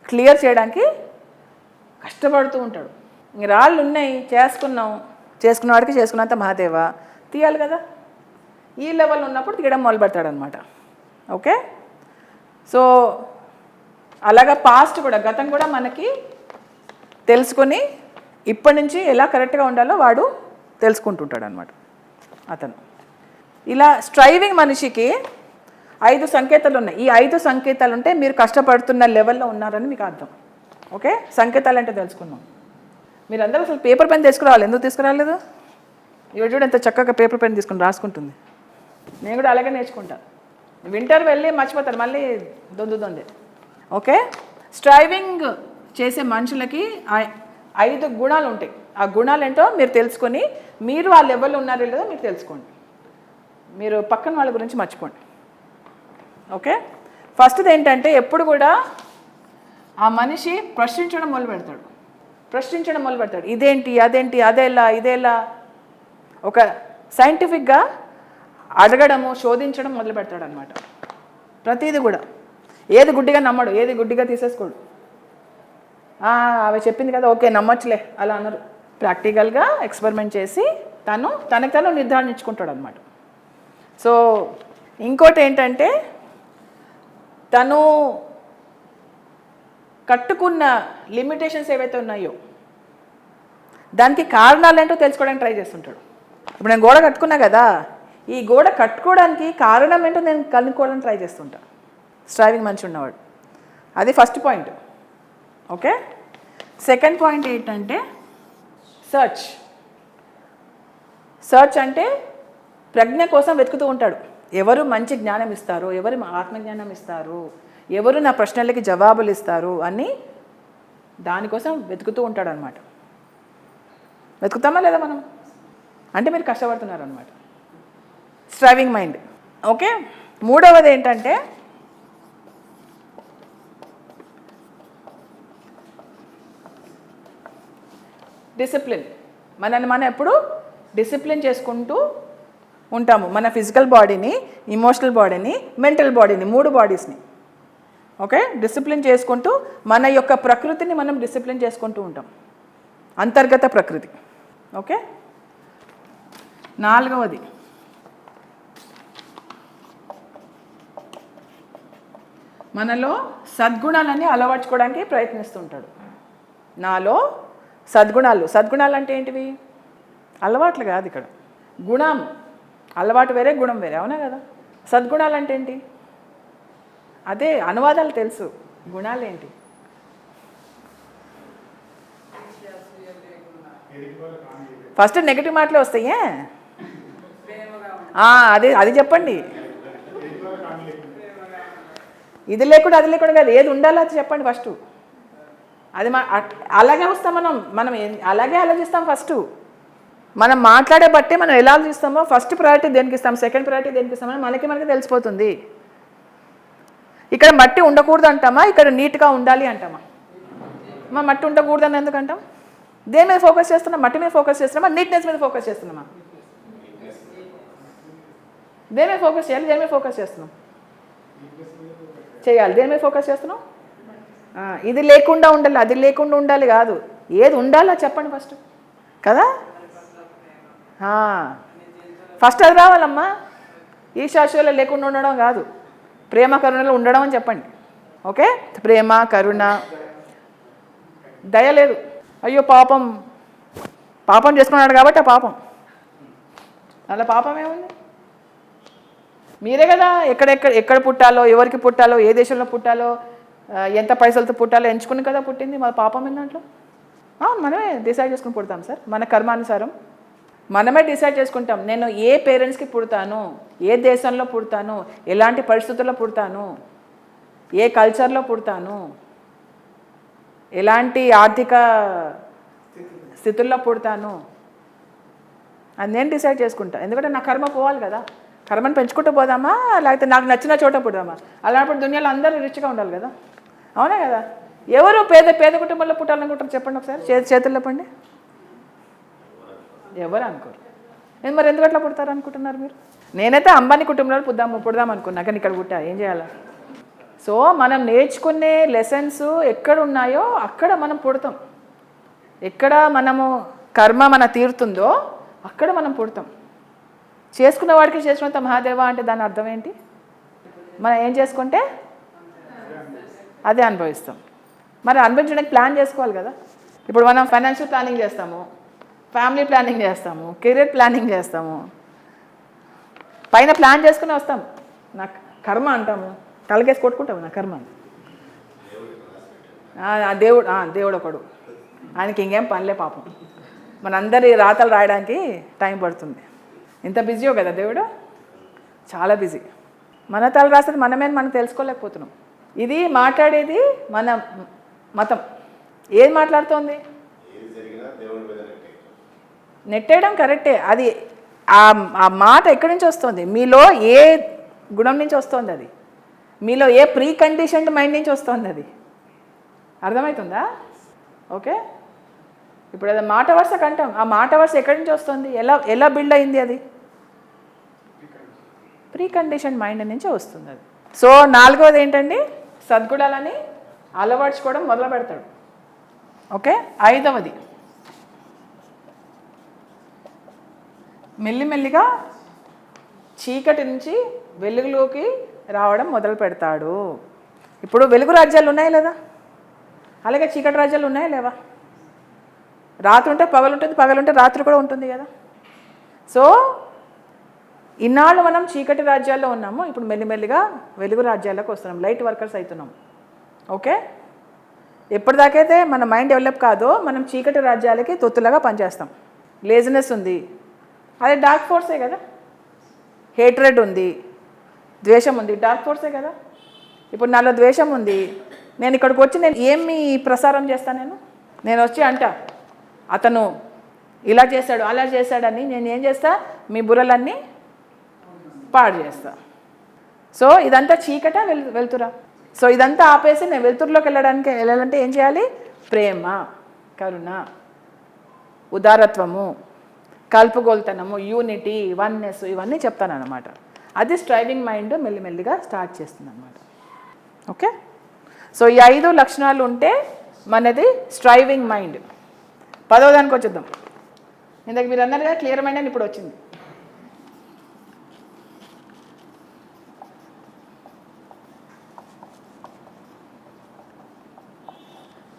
Speaker 1: క్లియర్ చేయడానికి కష్టపడుతూ ఉంటాడు. ఇంక రాళ్ళు ఉన్నాయి, చేసుకున్నవాడికి చేసుకున్నంత మహాదేవ, తీయాలి కదా. ఈ లెవెల్ ఉన్నప్పుడు తీయడం మొదలు పెడతాడనమాట. ఓకే. సో అలాగా పాస్ట్ కూడా, గతం కూడా మనకి తెలుసుకొని ఇప్పటి నుంచి ఎలా కరెక్ట్గా ఉండాలో వాడు తెలుసుకుంటుంటాడు అనమాట అతను. ఇలా స్ట్రైవింగ్ మనిషికి 5 సంకేతాలు ఉన్నాయి. ఈ 5 సంకేతాలు ఉంటే మీరు కష్టపడుతున్న లెవెల్లో ఉన్నారని మీకు అర్థం. ఓకే. సంకేతాలు అంటే తెలుసుకున్నాం. మీరందరూ అసలు పేపర్ పెన్ తీసుకురావాలి. ఎందుకు తీసుకురాలేదు? ఇవి చూడు ఎంత చక్కగా పేపర్ పెన్ తీసుకుని రాసుకుంటుంది. నేను కూడా అలాగే నేర్చుకుంటాను. వింటర్ వెళ్ళి మర్చిపోతాను, మళ్ళీ దొందే. ఓకే. స్ట్రైవింగ్ చేసే మనుషులకి 5 గుణాలు ఉంటాయి. ఆ గుణాలు ఏంటో మీరు తెలుసుకొని, మీరు ఆ లెవెల్లో ఉన్నారో లేదో మీరు తెలుసుకోండి. మీరు పక్కన వాళ్ళ గురించి మర్చిపోండి. ఓకే. ఫస్ట్ది ఏంటంటే, ఎప్పుడు కూడా ఆ మనిషి ప్రశ్నించడం మొదలు పెడతాడు. ఇదేంటి, అదేంటి, ఇదేలా ఒక సైంటిఫిక్గా అడగడము, శోధించడం మొదలు పెడతాడు అనమాట. ప్రతిదీ కూడా ఏది గుడ్డిగా నమ్మడు, ఏది గుడ్డిగా తీసేసుకోడు. అవి చెప్పింది కదా, ఓకే నమ్మచ్చులే అలా అన్నారు. ప్రాక్టికల్గా ఎక్స్పెరిమెంట్ చేసి తనకు నిర్ధారించుకుంటాడు అనమాట. సో ఇంకోటి ఏంటంటే, తను కట్టుకున్న లిమిటేషన్స్ ఏవైతే ఉన్నాయో దానికి కారణాలు ఏంటో తెలుసుకోవడానికి ట్రై చేస్తుంటాడు. ఇప్పుడు నేను గోడ కట్టుకున్నా కదా, ఈ గోడ కట్టుకోవడానికి కారణం ఏంటో నేను కనుక్కోవడానికి ట్రై చేస్తుంటా. స్ట్రైవింగ్ మనిషి ఉన్నవాడు. అది first point. Okay. Second point ఏంటంటే సర్చ్ అంటే ప్రజ్ఞ కోసం వెతుకుతూ ఉంటాడు. ఎవరు మంచి జ్ఞానం ఇస్తారు, ఎవరు ఆత్మజ్ఞానం ఇస్తారు, ఎవరు నా ప్రశ్నలకి జవాబులు ఇస్తారు అని దానికోసం వెతుకుతూ ఉంటాడు అనమాట. వెతుకుతామా లేదా మనం? అంటే మీరు కష్టపడుతున్నారు అనమాట. Striving mind. ఓకే. మూడవది ఏంటంటే, డిసిప్లిన్. మనల్ని మనం ఎప్పుడు డిసిప్లిన్ చేసుకుంటూ ఉంటాము. మన ఫిజికల్ బాడీని, ఇమోషనల్ బాడీని, మెంటల్ బాడీని, 3 బాడీస్ని. ఓకే. డిసిప్లిన్ చేసుకుంటూ మన యొక్క ప్రకృతిని మనం డిసిప్లిన్ చేసుకుంటూ ఉంటాం, అంతర్గత ప్రకృతి. ఓకే. నాలుగవది మనలో సద్గుణాలన్నీ అలవర్చుకోవడానికి ప్రయత్నిస్తుంటాడు. నాలో సద్గుణాలు అంటే ఏంటివి? అలవాట్లు కాదు ఇక్కడ. గుణం, అలవాటు వేరే, గుణం వేరే, అవునా కదా. సద్గుణాలు అంటే ఏంటి? అదే అనువాదాలు తెలుసు. గుణాలు ఏంటి? ఫస్ట్ నెగిటివ్ మాటలే వస్తాయే. అది చెప్పండి. ఇది లేకుండా అది లేకుండా కాదు, ఏది ఉండాలో అది చెప్పండి ఫస్ట్. అది అలాగే వస్తాం మనం అలాగే ఆలోచిస్తాం. ఫస్ట్ మనం మాట్లాడే బట్టే మనం ఎలా ఆలోచిస్తామో, ఫస్ట్ ప్రయారిటీ దేనికి ఇస్తాం, సెకండ్ ప్రయారిటీ దేనికి ఇస్తామని మనకి తెలిసిపోతుంది. ఇక్కడ మట్టి ఉండకూడదు అంటామా, ఇక్కడ నీట్గా ఉండాలి అంటామా? మట్టి ఉండకూడదు అని ఎందుకు అంటాం? దేని మీద ఫోకస్ చేస్తున్నాం? మట్టి మీద ఫోకస్ చేస్తున్నామా, నీట్నెస్ మీద ఫోకస్ చేస్తున్నామా? దేని మీద ఫోకస్ చేయాలి, దేని మీద ఫోకస్ చేస్తున్నాం? చేయాలి. దేని మీద ఫోకస్ చేస్తున్నాం? ఇది లేకుండా ఉండాలి, అది లేకుండా ఉండాలి కాదు, ఏది ఉండాలో చెప్పండి ఫస్ట్ కదా. ఫస్ట్ అది రావాలమ్మా. ఈ శాశ్వతలో లేకుండా ఉండడం కాదు, ప్రేమ కరుణలో ఉండడం అని చెప్పండి. ఓకే, ప్రేమ, కరుణ, దయ లేదు. అయ్యో పాపం, పాపం చేసుకున్నాడు కాబట్టి ఆ పాపం, అలా పాపం ఏముంది? మీరే కదా ఎక్కడ పుట్టాలో, ఎవరికి పుట్టాలో, ఏ దేశంలో పుట్టాలో, ఎంత పైసలతో పుట్టాలో ఎంచుకుని కదా పుట్టింది. మన పాపం ఏంటి దాంట్లో? మనమే డిసైడ్ చేసుకుని పుడతాం సార్, మన కర్మానుసారం మనమే డిసైడ్ చేసుకుంటాం. నేను ఏ పేరెంట్స్కి పుడతాను, ఏ దేశంలో పుడతాను, ఎలాంటి పరిస్థితుల్లో పుడతాను, ఏ కల్చర్లో పుడతాను, ఎలాంటి ఆర్థిక స్థితుల్లో పుడతాను, అది నేను డిసైడ్ చేసుకుంటా. ఎందుకంటే నా కర్మ పోవాలి కదా. కర్మను పెంచుకుంటూ పోదామా, లేకపోతే నాకు నచ్చిన చోట పుడదామా? అలాంటి దునియాలో అందరూ రిచ్గా ఉండాలి కదా, అవునా కదా? ఎవరు పేద కుటుంబంలో పుట్టాలనుకుంటారు చెప్పండి ఒకసారి, చేతులు లేపండి. ఎవరు అనుకోరు. నేను మరి ఎందుకు అట్లా పుడతారు అనుకుంటున్నారు మీరు? నేనైతే అంబానీ కుటుంబంలో పుడదాం అనుకున్నా, కానీ ఇక్కడ పుట్టా, ఏం చేయాలా? సో మనం నేర్చుకునే లెసన్స్ ఎక్కడ ఉన్నాయో అక్కడ మనం పుడతాం. ఎక్కడ మనము కర్మ మన తీరుతుందో అక్కడ మనం పుడతాం. చేసుకున్న వాడికి చేసుకున్నంత మహాదేవ అంటే దాని అర్థం ఏంటి? మనం ఏం చేసుకుంటే అదే అనుభవిస్తాం. మరి అనుభవించడానికి ప్లాన్ చేసుకోవాలి కదా. ఇప్పుడు మనం ఫైనాన్షియల్ ప్లానింగ్ చేస్తాము, ఫ్యామిలీ ప్లానింగ్ చేస్తాము, కెరీర్ ప్లానింగ్ చేస్తాము, పైన ప్లాన్ చేసుకుని వస్తాం. నా కర్మ అంటాము, తలకేసి కొట్టుకుంటాము నా కర్మ. దేవుడు ఒకడు, ఆయనకి ఇంకేం పనిలే పాపం. మనందరి రాతలు రాయడానికి టైం పడుతుంది. ఇంత బిజీయో కదా దేవుడు, చాలా బిజీ. మన తల రాసేది మనం తెలుసుకోలేకపోతున్నాం. ఇది మాట్లాడేది మన మతం. ఏది మాట్లాడుతోంది? నెట్టేయడం కరెక్టే. అది ఆ మాట ఎక్కడి నుంచి వస్తుంది? మీలో ఏ గుణం నుంచి వస్తుంది? అది మీలో ఏ ప్రీ కండిషన్డ్ మైండ్ నుంచి వస్తుంది? అది అర్థమవుతుందా? ఓకే, ఇప్పుడు అది మాట వరుస కంటాం. ఆ మాట వరుస ఎక్కడి నుంచి వస్తుంది? ఎలా బిల్డ్ అయింది? అది ప్రీ కండిషన్ మైండ్ నుంచి వస్తుంది. అది. సో 4వది ఏంటండి? సద్గుణాలని అలవర్చుకోవడం మొదలు పెడతాడు. ఓకే, 5వది మెల్లిమెల్లిగా చీకటి నుంచి వెలుగులోకి రావడం మొదలు పెడతాడు. ఇప్పుడు వెలుగు రాజ్యాలు ఉన్నాయా లేదా? అలాగే చీకటి రాజ్యాలు ఉన్నాయా లేవా? రాత్రి ఉంటే పగలు ఉంటుంది, పగలుంటే రాత్రి కూడా ఉంటుంది కదా. సో ఇన్నాళ్ళు మనం చీకటి రాజ్యాల్లో ఉన్నాము, ఇప్పుడు మెల్లిమెల్లిగా వెలుగు రాజ్యాల్లోకి వస్తున్నాం, లైట్ వర్కర్స్ అవుతున్నాం. ఓకే, ఎప్పటిదాకైతే మన మైండ్ డెవలప్ కాదో మనం చీకటి రాజ్యాలకి తొత్తులాగా పనిచేస్తాం. లేజినెస్ ఉంది, అదే డార్క్ ఫోర్సే కదా. హేట్రెడ్ ఉంది, ద్వేషం ఉంది, డార్క్ ఫోర్సే కదా. ఇప్పుడు నాలో ద్వేషం ఉంది, నేను ఇక్కడికి వచ్చి నేను ఏమి ప్రసారం చేస్తాను? నేను వచ్చి అంట అతను ఇలా చేశాడు, అలా చేశాడని నేను ఏం చేస్తా? మీ బుర్రలన్నీ పాడు చేస్తా. సో ఇదంతా చీకట వెలుతురా? సో ఇదంతా ఆపేసి నేను వెలుతురులోకి వెళ్ళాలంటే ఏం చేయాలి? ప్రేమ, కరుణ, ఉదారత్వము, కలుపుగోలుతనము, యూనిటీ, వన్నెస్, ఇవన్నీ చెప్తానన్నమాట. అది స్ట్రైవింగ్ మైండ్ మెల్లిమెల్లిగా స్టార్ట్ చేస్తుంది అన్నమాట. ఓకే, సో ఈ 5 లక్షణాలు ఉంటే మనది స్ట్రైవింగ్ మైండ్. 10వ దానికి వచ్చేద్దాం. ఇందాక మీరు అన్నారు కదా క్లియర్ మైండ్ అని, ఇప్పుడు వచ్చింది.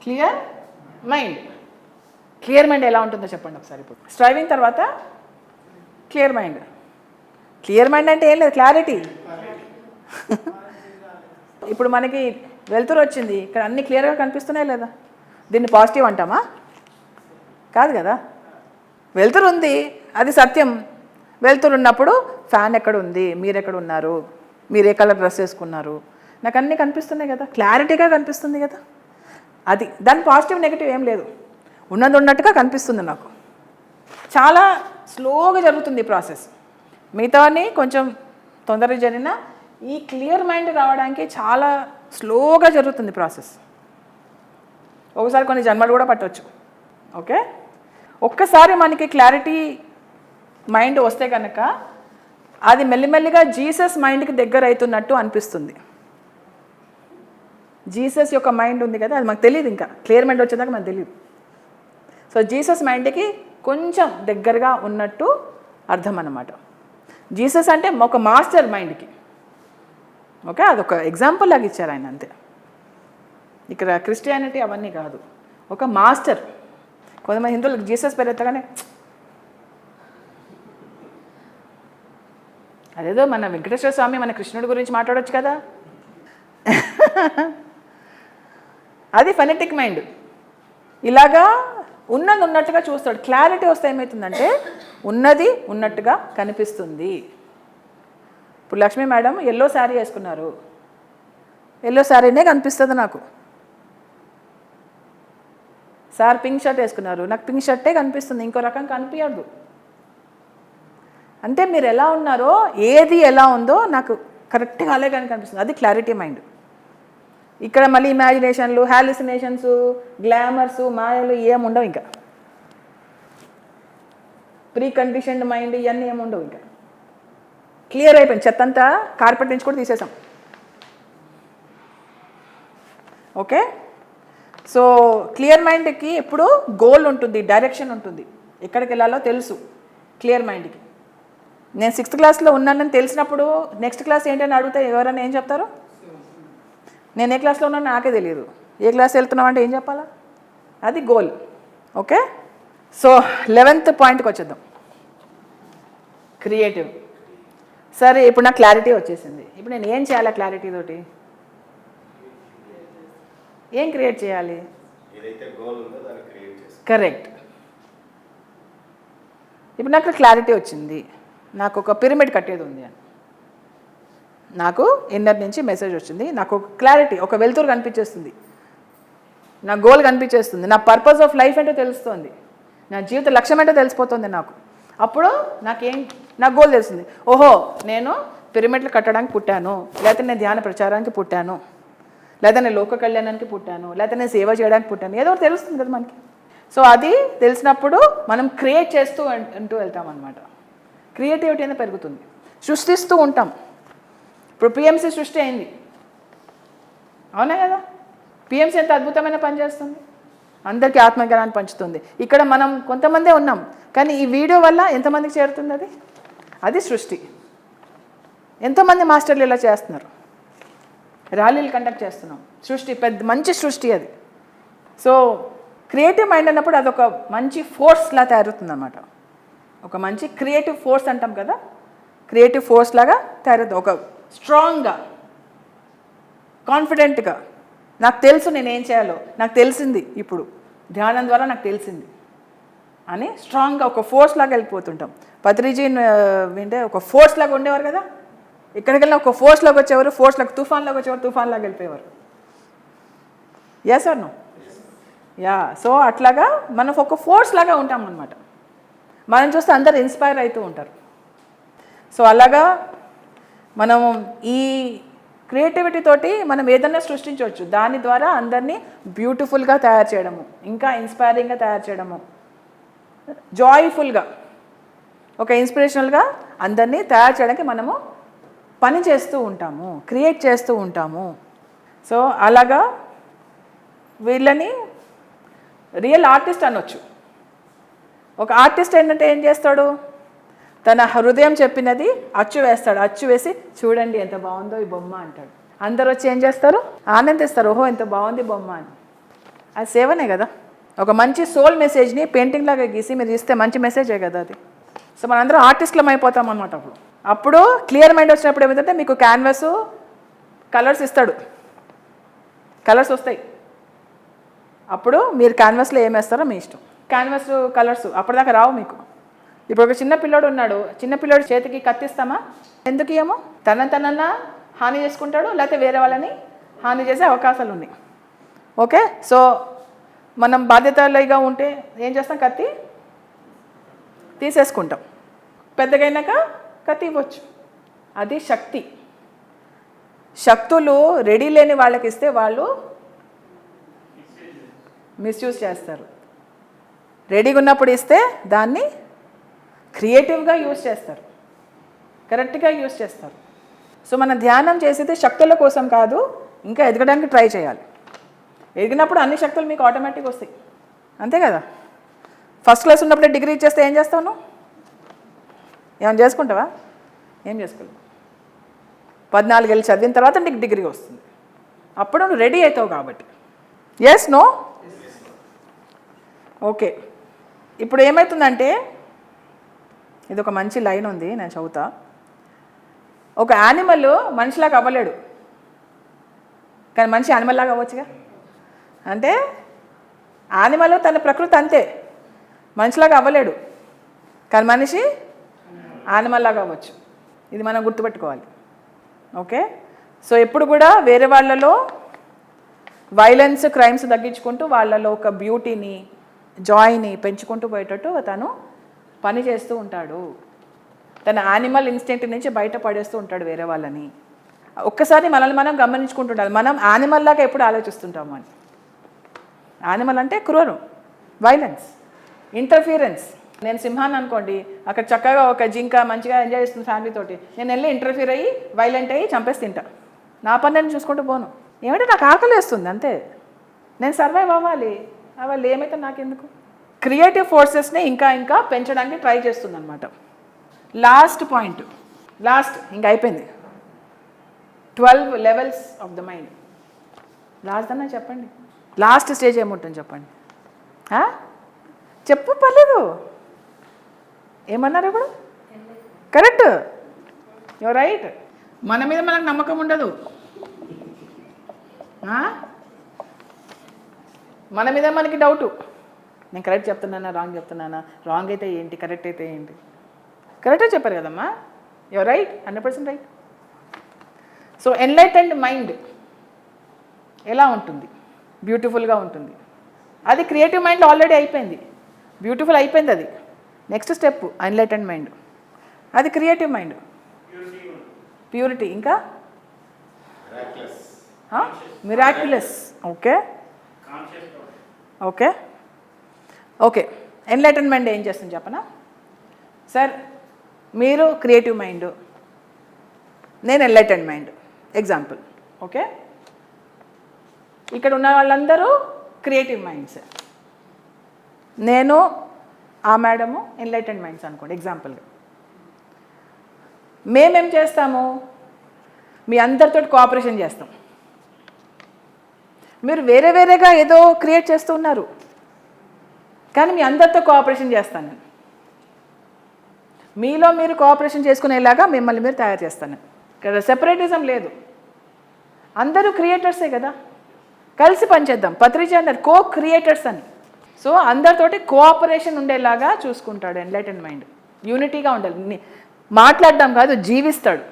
Speaker 1: Clear mind. క్లియర్ మైండ్ ఎలా ఉంటుందో చెప్పండి ఒకసారి. ఇప్పుడు స్ట్రైవింగ్ తర్వాత క్లియర్ మైండ్. క్లియర్ మైండ్ అంటే ఏం లేదు, క్లారిటీ. ఇప్పుడు మనకి వెలుతురు వచ్చింది, ఇక్కడ అన్ని క్లియర్గా కనిపిస్తున్నాయి లేదా? దీన్ని పాజిటివ్ అంటామా? కాదు కదా. వెలుతురు ఉంది, అది సత్యం. వెలుతురు ఉన్నప్పుడు ఫ్యాన్ ఎక్కడ ఉంది, మీరు ఎక్కడ ఉన్నారు, మీరు ఏ కలర్ డ్రెస్ వేసుకున్నారు, నాకు అన్నీ కనిపిస్తున్నాయి కదా, క్లారిటీగా కనిపిస్తుంది కదా. అది దాని పాజిటివ్ నెగిటివ్ ఏం లేదు, ఉన్నది ఉన్నట్టుగా కనిపిస్తుంది నాకు. చాలా స్లోగా జరుగుతుంది ఈ ప్రాసెస్. మిగతావన్నీ కొంచెం తొందరగా జరిగినా ఈ క్లియర్ మైండ్ రావడానికి చాలా స్లోగా జరుగుతుంది ప్రాసెస్. ఒకసారి కొన్ని జన్మలు కూడా పట్టవచ్చు. ఓకే, ఒక్కసారి మనకి క్లారిటీ మైండ్ వస్తే కనుక అది మెల్లిమెల్లిగా జీసస్ మైండ్కి దగ్గర అవుతున్నట్టు అనిపిస్తుంది. జీసస్ యొక్క మైండ్ ఉంది కదా, అది మాకు తెలియదు. ఇంకా క్లియర్ మైండ్ వచ్చేదాకా మనకు తెలియదు. సో జీసస్ మైండ్కి కొంచెం దగ్గరగా ఉన్నట్టు అర్థం అన్నమాట. జీసస్ అంటే ఒక మాస్టర్ మైండ్కి. ఓకే, అదొక ఎగ్జాంపుల్ లాగా ఇచ్చారు ఆయన, అంతే. ఇక్కడ క్రిస్టియానిటీ అవన్నీ కాదు, ఒక మాస్టర్. కొంతమంది హిందువులకు జీసస్ పేరు ఎత్తగానే అదేదో మన వెంకటేశ్వర స్వామి మన కృష్ణుడి గురించి మాట్లాడొచ్చు కదా. అది ఫెనెటిక్ మైండ్. ఇలాగా ఉన్నది ఉన్నట్టుగా చూస్తాడు. క్లారిటీ వస్తే ఏమవుతుందంటే ఉన్నది ఉన్నట్టుగా కనిపిస్తుంది. ఇప్పుడు లక్ష్మీ మేడం ఎల్లో శారీ వేసుకున్నారు, ఎల్లో శారీనే కనిపిస్తుంది నాకు. సార్ పింక్ షర్ట్ వేసుకున్నారు, నాకు పింక్ షర్టే కనిపిస్తుంది, ఇంకో రకం కనిపించదు. అంటే మీరు ఎలా ఉన్నారో, ఏది ఎలా ఉందో నాకు కరెక్ట్గా అలాగే కనిపిస్తుంది. అది క్లారిటీ మైండ్. ఇక్కడ మళ్ళీ ఇమాజినేషన్లు, హాలిసినేషన్స్, గ్లామర్స్, మాయలు ఏముండవు. ఇంకా ప్రీ కండిషన్డ్ మైండ్ ఇవన్నీ ఏముండవు. ఇంకా క్లియర్ అయిపోయింది. చెత్తంతా కార్పెట్ నుంచి కూడా తీసేసాం. ఓకే, సో క్లియర్ మైండ్కి ఎప్పుడు గోల్ ఉంటుంది, డైరెక్షన్ ఉంటుంది, ఎక్కడికి వెళ్ళాలో తెలుసు క్లియర్ మైండ్కి. నేను 6th క్లాస్లో ఉన్నానని తెలిసినప్పుడు నెక్స్ట్ క్లాస్ ఏంటని అడిగితే ఎవరైనా ఏం చెప్తారు? నేను ఏ క్లాస్లో ఉన్నాను నాకే తెలియదు. ఏ క్లాస్ వెళ్తున్నావు అంటే ఏం చెప్పాలా? అది గోల్. ఓకే, సో 11th పాయింట్కి వచ్చేద్దాం, క్రియేటివ్. సరే, ఇప్పుడు నాకు క్లారిటీ వచ్చేసింది. ఇప్పుడు నేను ఏం చేయాలి క్లారిటీ తోటి? ఏం క్రియేట్ చేయాలి? కరెక్ట్. ఇప్పుడు నాకు క్లారిటీ వచ్చింది, నాకు ఒక పిరమిడ్ కట్టేది ఉంది అని నాకు ఇన్నర్ నుంచి మెసేజ్ వచ్చింది. నాకు ఒక క్లారిటీ, ఒక వెలుతురు కనిపించేస్తుంది, నా గోల్ కనిపించేస్తుంది, నా పర్పస్ ఆఫ్ లైఫ్ ఏంటో తెలుస్తుంది, నా జీవిత లక్ష్యం ఏంటో తెలిసిపోతుంది నాకు. అప్పుడు నా గోల్ తెలుస్తుంది. ఓహో, నేను పిరమిడ్లు కట్టడానికి పుట్టాను, లేకపోతే నేను ధ్యాన ప్రచారానికి పుట్టాను, లేదా నేను లోక కళ్యాణానికి పుట్టాను, లేకపోతే నేను సేవ చేయడానికి పుట్టాను, ఏదో తెలుస్తుంది కదా మనకి. సో అది తెలిసినప్పుడు మనం క్రియేట్ చేస్తూ అంటూ వెళ్తాం అనమాట. క్రియేటివిటీ అనేది పెరుగుతుంది, సృష్టిస్తూ ఉంటాం. ఇప్పుడు పిఎంసి సృష్టి అయింది, అవునా కదా? పిఎంసి ఎంత అద్భుతమైన పని చేస్తుంది, అందరికీ ఆత్మజ్ఞానాన్ని పంచుతుంది. ఇక్కడ మనం కొంతమందే ఉన్నాం, కానీ ఈ వీడియో వల్ల ఎంతమందికి చేరుతుంది అది? అది సృష్టి. ఎంతోమంది మాస్టర్లు ఇలా చేస్తున్నారు, ర్యాలీలు కండక్ట్ చేస్తున్నాం. సృష్టి పెద్ద మంచి సృష్టి అది. సో క్రియేటివ్ మైండ్ అన్నప్పుడు అదొక మంచి ఫోర్స్లా తయారవుతుంది అన్నమాట. ఒక మంచి క్రియేటివ్ ఫోర్స్ అంటాం కదా, క్రియేటివ్ ఫోర్స్ లాగా తయారవుతుంది. ఒక స్ట్రాంగ్గా, కాన్ఫిడెంట్గా, నాకు తెలుసు నేను ఏం చేయాలో, నాకు తెలిసింది, ఇప్పుడు ధ్యానం ద్వారా నాకు తెలిసింది అని స్ట్రాంగ్గా ఒక ఫోర్స్ లాగా వెళ్ళిపోతుంటాం. పత్రిజీ వింటే ఒక ఫోర్స్ లాగా ఉండేవారు కదా, ఎక్కడికి వెళ్ళినా ఒక ఫోర్స్ లాగా వచ్చేవారు, ఫోర్స్ లాగా తుఫాన్లాగా వచ్చేవారు, తుఫాన్ లాగా వెళ్ళిపోయేవారు. Yes or no? Yeah. So అట్లాగా మనం ఒక ఫోర్స్ లాగా ఉంటాం అన్నమాట. మనం చూస్తే అందరు ఇన్స్పైర్ అవుతూ ఉంటారు. సో అలాగా మనము ఈ క్రియేటివిటీ తోటి మనం ఏదన్నా సృష్టించవచ్చు. దాని ద్వారా అందరినీ బ్యూటిఫుల్గా తయారు చేయడము, ఇంకా ఇన్స్పైరింగ్గా తయారు చేయడము, జాయ్ఫుల్గా, ఒక ఇన్స్పిరేషనల్గా అందరినీ తయారు చేయడానికి మనము పని చేస్తూ ఉంటాము, క్రియేట్ చేస్తూ ఉంటాము. సో అలాగా వీళ్ళని రియల్ ఆర్టిస్ట్ అనొచ్చు. ఒక ఆర్టిస్ట్ ఏంటంటే ఏం చేస్తాడు? తన హృదయం చెప్పినది అచ్చు వేస్తాడు. అచ్చు వేసి చూడండి ఎంత బాగుందో ఈ బొమ్మ అంటాడు. అందరూ వచ్చి ఏం చేస్తారు? ఆనందిస్తారు, ఓహో ఎంత బాగుంది బొమ్మ అని. అది సేవనే కదా. ఒక మంచి సోల్ మెసేజ్ని పెయింటింగ్ లాగా గీసి మీరు ఇస్తే మంచి మెసేజే కదా అది. సో మనందరం ఆర్టిస్టులం అయిపోతాం అన్నమాట. అప్పుడు క్లియర్ మైండ్ వచ్చినప్పుడు ఏమిటంటే మీకు క్యాన్వాస్ కలర్స్ ఇస్తాడు, కలర్స్ వస్తాయి. అప్పుడు మీరు క్యాన్వాస్లో ఏం వేస్తారో మీ ఇష్టం. క్యాన్వాస్ కలర్స్ అప్పటిదాకా రావు మీకు. ఇప్పుడు ఒక చిన్న పిల్లోడు ఉన్నాడు, చిన్న పిల్లోడు చేతికి కత్తిస్తామా? ఎందుకు ఏమో తనన్నా హాని చేసుకుంటాడు, లేకపోతే వేరే వాళ్ళని హాని చేసే అవకాశాలు ఉన్నాయి. ఓకే, సో మనం బాధ్యతగా ఉంటే ఏం చేస్తాం? కత్తి తీసేసుకుంటాం. పెద్దగైనాక కత్తి ఇవ్వచ్చు. అది శక్తి. శక్తులు రెడీ లేని వాళ్ళకి ఇస్తే వాళ్ళు మిస్యూజ్ చేస్తారు. రెడీగా ఉన్నప్పుడు ఇస్తే దాన్ని క్రియేటివ్గా యూజ్ చేస్తారు, కరెక్ట్గా యూజ్ చేస్తారు. సో మనం ధ్యానం చేసేది శక్తుల కోసం కాదు, ఇంకా ఎదగడానికి ట్రై చేయాలి. ఎదిగినప్పుడు అన్ని శక్తులు మీకు ఆటోమేటిక్గా వస్తాయి, అంతే కదా. ఫస్ట్ క్లాస్ ఉన్నప్పుడే డిగ్రీ ఇచ్చేస్తే ఏం చేస్తావు నువ్వు? ఏమైనా చేసుకుంటావా? ఏం చేసుకోలేవు. 14 ఏళ్ళు చదివిన తర్వాత నీకు డిగ్రీ వస్తుంది, అప్పుడు నువ్వు రెడీ అవుతావు కాబట్టి. Yes no? ఓకే, ఇప్పుడు ఏమవుతుందంటే ఇది ఒక మంచి లైన్ ఉంది, నేను చదువుతా. ఒక యానిమల్ మనిషిలాగా అవ్వలేడు, కానీ మనిషి యానిమల్ లాగా అవ్వచ్చుగా. అంటే యానిమల్ తన ప్రకృతి అంతే, మనిషిలాగా అవ్వలేడు, కానీ మనిషి యానిమల్ లాగా అవ్వచ్చు. ఇది మనం గుర్తుపెట్టుకోవాలి. ఓకే, సో ఎప్పుడు కూడా వేరే వాళ్ళలో వైలెన్స్, క్రైమ్స్ తగ్గించుకుంటూ వాళ్ళలో ఒక బ్యూటీని, జాయ్ని పెంచుకుంటూ పోయేటట్టు తను పని చేస్తూ ఉంటాడు. తన యానిమల్ ఇన్స్టింక్ట్ నుంచి బయట పడేస్తూ ఉంటాడు వేరే వాళ్ళని. ఒక్కసారి మనల్ని మనం గమనించుకుంటుంటాం, మనం యానిమల్ లాగా ఎప్పుడు ఆలోచిస్తుంటాము అని. యానిమల్ అంటే క్రూరం, వైలెన్స్, ఇంటర్ఫీరెన్స్. నేను సింహాన్ని అనుకోండి, అక్కడ చక్కగా ఒక జింక మంచిగా ఎంజాయ్ చేస్తుంది ఫ్యామిలీతోటి, నేను వెళ్ళి ఇంటర్ఫీర్ అయ్యి వైలెంట్ అయ్యి చంపేసి తింటా. నా పని నేను చూసుకుంటూ పోను. ఏమంటే నాకు ఆకలి వేస్తుంది అంతే, నేను సర్వైవ్ అవ్వాలి. వాళ్ళు ఏమైతే నాకెందుకు? క్రియేటివ్ ఫోర్సెస్ని ఇంకా ఇంకా పెంచడానికి ట్రై చేస్తుంది అనమాట. లాస్ట్ పాయింట్, లాస్ట్ ఇంకా అయిపోయింది. 12 levels of the mind. Last అన్నా చెప్పండి, లాస్ట్ స్టేజ్ ఏముంటుంది చెప్పండి. చెప్పు, పర్లేదు. ఏమన్నారు ఇప్పుడు? Correct, your right. మన మీద మనకు నమ్మకం ఉండదు, మన మీద మనకి డౌటు. నేను కరెక్ట్ చెప్తున్నానా, రాంగ్ చెప్తున్నానా, రాంగ్ అయితే ఏంటి, కరెక్ట్ అయితే ఏంటి? కరెక్టే చెప్పారు కదమ్మా, your right, 100% right. So enlightened mind ఎలా ఉంటుంది? బ్యూటిఫుల్గా ఉంటుంది. అది క్రియేటివ్ మైండ్ ఆల్రెడీ అయిపోయింది, బ్యూటిఫుల్ అయిపోయింది. అది నెక్స్ట్ స్టెప్ ఎన్లైటెండ్ మైండ్. అది క్రియేటివ్ మైండ్, ప్యూరిటీ, ఇంకా miraculous. Okay okay okay. Enlightened mind ఏం చేస్తుంది చెప్పనా సార్? మీరు క్రియేటివ్ మైండ్, నేను ఎన్లైటెండ్ మైండ్. ఎగ్జాంపుల్, ఓకే, ఇక్కడ ఉన్న వాళ్ళందరూ క్రియేటివ్ మైండ్స్, నేను ఆ మేడము ఎన్లైటెండ్ మైండ్స్ అనుకోండి ఎగ్జాంపుల్గా. మేమేం చేస్తాము? మీ అందరితో కోఆపరేషన్ చేస్తాం. మీరు వేరే వేరేగా ఏదో క్రియేట్ చేస్తూ ఉన్నారు, కానీ మీ అందరితో కోఆపరేషన్ చేస్తాను నేను. మీలో మీరు కోఆపరేషన్ చేసుకునేలాగా మిమ్మల్ని మీరు తయారు చేస్తాను. ఇక్కడ సెపరేటిజం లేదు, అందరూ క్రియేటర్సే కదా, కలిసి పనిచేద్దాం. పత్రిజీ అన్నారు కో క్రియేటర్స్ అని. సో అందరితోటి కోఆపరేషన్ ఉండేలాగా చూసుకుంటాడు ఎన్లైటెండ్ మైండ్. యూనిటీగా ఉండాలి, మాట్లాడడం కాదు, జీవిస్తాడు.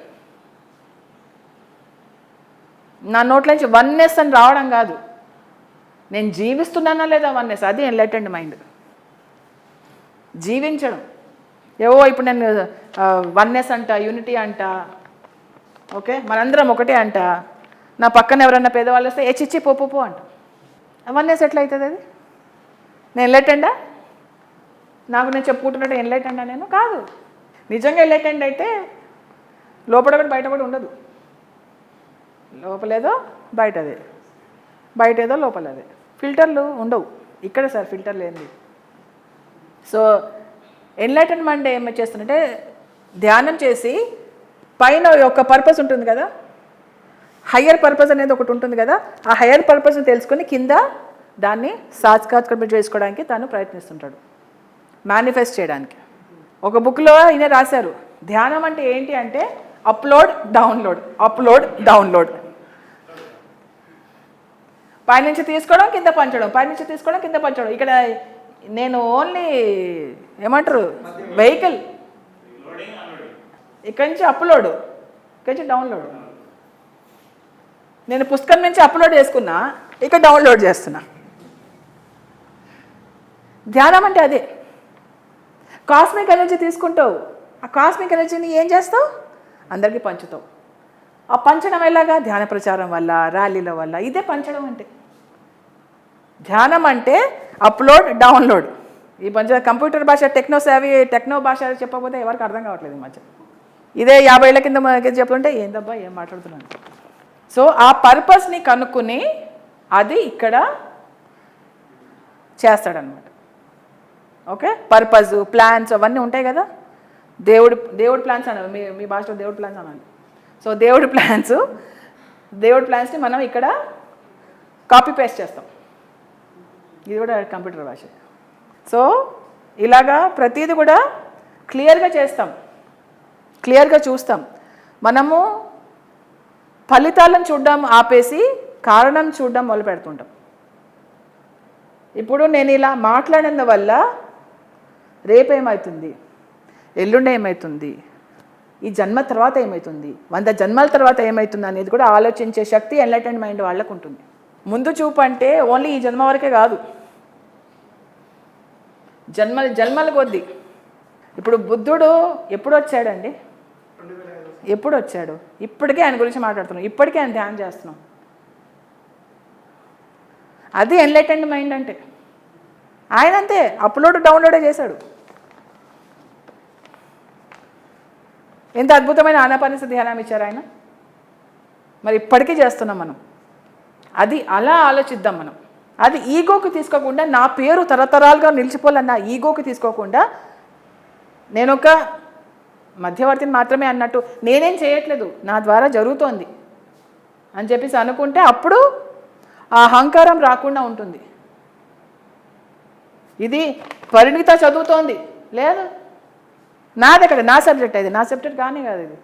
Speaker 1: నా నోట్లోంచి వన్నెస్ అని రావడం కాదు, నేను జీవిస్తున్నానా లేదా వన్నెస్, అది ఎన్లైటెండ్ మైండ్. జీవించడం. ఏవో ఇప్పుడు నేను వన్నెస్ అంట, యూనిటీ అంట, ఓకే మనందరం ఒకటే అంట, నా పక్కన ఎవరన్నా పేదవాళ్ళు వస్తే ఏ చిచ్చి పో అంట. వన్నెస్ ఎట్లా అవుతుంది? అది నేను ఎన్లైటెండా? నాకు నేను చెప్పుకుంటున్నట్టు ఎన్లైటెండా? నేను కాదు. నిజంగా ఎన్లైటెండ్ అయితే లోపల కూడా బయట కూడా ఉండదు, లోపలేదో బయటదే, బయట ఏదో లోపలదే. ఫిల్టర్లు ఉండవు ఇక్కడ సార్, ఫిల్టర్ లేనిది. సో ఎన్లైటెండ్ మైండ్ ఏం చేస్తుందంటే ధ్యానం చేసి పైన ఒక పర్పస్ ఉంటుంది కదా, హయ్యర్ పర్పస్ అనేది ఒకటి ఉంటుంది కదా, ఆ హయ్యర్ పర్పస్ని తెలుసుకొని కింద దాన్ని సాక్షాత్కారం చేసుకోవడానికి తాను ప్రయత్నిస్తుంటాడు, మేనిఫెస్ట్ చేయడానికి. ఒక బుక్లో ఈయన రాశారు, ధ్యానం అంటే ఏంటి అంటే అప్లోడ్ డౌన్లోడ్, అప్లోడ్ డౌన్లోడ్. పైనుంచి తీసుకోవడం కింద పంచడం, పైనుంచి తీసుకోవడం కింద పంచడం. ఇక్కడ నేను ఓన్లీ ఏమంటారు వెహికల్, ఇక్కడి నుంచి అప్లోడ్, ఇక్కడి నుంచి డౌన్లోడ్. నేను పుస్తకం నుంచి అప్లోడ్ చేసుకున్నా, ఇక్కడ డౌన్లోడ్ చేస్తున్నా. ధ్యానం అంటే అదే. కాస్మిక్ ఎనర్జీ తీసుకుంటావు, ఆ కాస్మిక్ ఎనర్జీని ఏం చేస్తావు? అందరికీ పంచుతావు. ఆ పంచడం ఎలాగా? ధ్యాన ప్రచారం వల్ల, ర్యాలీల వల్ల. ఇదే పంచడం అంటే. ధ్యానం అంటే అప్లోడ్ డౌన్లోడ్. ఈ కంప్యూటర్ భాష టెక్నో భాష చెప్పకపోతే ఎవరికి అర్థం కావట్లేదు ఈ మధ్య. ఇదే 50 ఏళ్ల కింద చెప్తుంటే ఏందబ్బా ఏం మాట్లాడుతున్నాను. సో ఆ పర్పస్ని కనుక్కుని అది ఇక్కడ చేస్తాడనమాట. ఓకే, పర్పస్, ప్లాన్స్ అవన్నీ ఉంటాయి కదా. దేవుడు ప్లాన్స్ అనాలి, మీ భాషలో దేవుడు ప్లాన్స్ అనాలి. సో దేవుడి ప్లాన్స్ని మనం ఇక్కడ కాపీ పేస్ట్ చేస్తాం. ఇది కూడా కంప్యూటర్ భాష. సో ఇలాగా ప్రతిదీ కూడా క్లియర్గా చేస్తాం, క్లియర్గా చూస్తాం. మనము ఫలితాలను చూడడం ఆపేసి కారణం చూడడం మొదలు పెడుతుంటాం. ఇప్పుడు నేను ఇలా మాట్లాడినందువల్ల రేపేమవుతుంది, ఎల్లుండి ఏమవుతుంది, ఈ జన్మ తర్వాత ఏమవుతుంది, 100 జన్మల తర్వాత ఏమవుతుంది అనేది కూడా ఆలోచించే శక్తి ఎన్లైటెండ్ మైండ్ వాళ్ళకు ఉంటుంది. ముందు చూపు అంటే ఓన్లీ ఈ జన్మ వరకే కాదు, జన్మల కొద్దీ. ఇప్పుడు బుద్ధుడు ఎప్పుడు వచ్చాడండి?
Speaker 2: 2005
Speaker 1: ఎప్పుడు వచ్చాడు? ఇప్పటికే ఆయన గురించి మాట్లాడుతున్నాం, ఇప్పటికే ఆయన ధ్యానం చేస్తున్నాం. అది ఎన్లైటెండ్ మైండ్ అంటే. ఆయన అంతే డౌన్లోడే చేశాడు. ఎంత అద్భుతమైన ఆనాపానసతి ధ్యానం ఇచ్చారు ఆయన. మరి ఇప్పటికీ చేస్తున్నాం మనం. అది అలా ఆలోచిద్దాం మనం. అది ఈగోకి తీసుకోకుండా, నా పేరు తరతరాలుగా నిలిచిపోవాలన్న ఈగోకి తీసుకోకుండా, నేను ఒక మధ్యవర్తిని మాత్రమే అన్నట్టు, నేనేం చేయట్లేదు, నా ద్వారా జరుగుతోంది అని చెప్పేసి అనుకుంటే అప్పుడు ఆ అహంకారం రాకుండా ఉంటుంది. ఇది పరిణిత చదువుతోంది, లేదు నాదే కదా, నా సబ్జెక్ట్ అది, నా సబ్జెక్ట్ కానీ కాదు ఇది.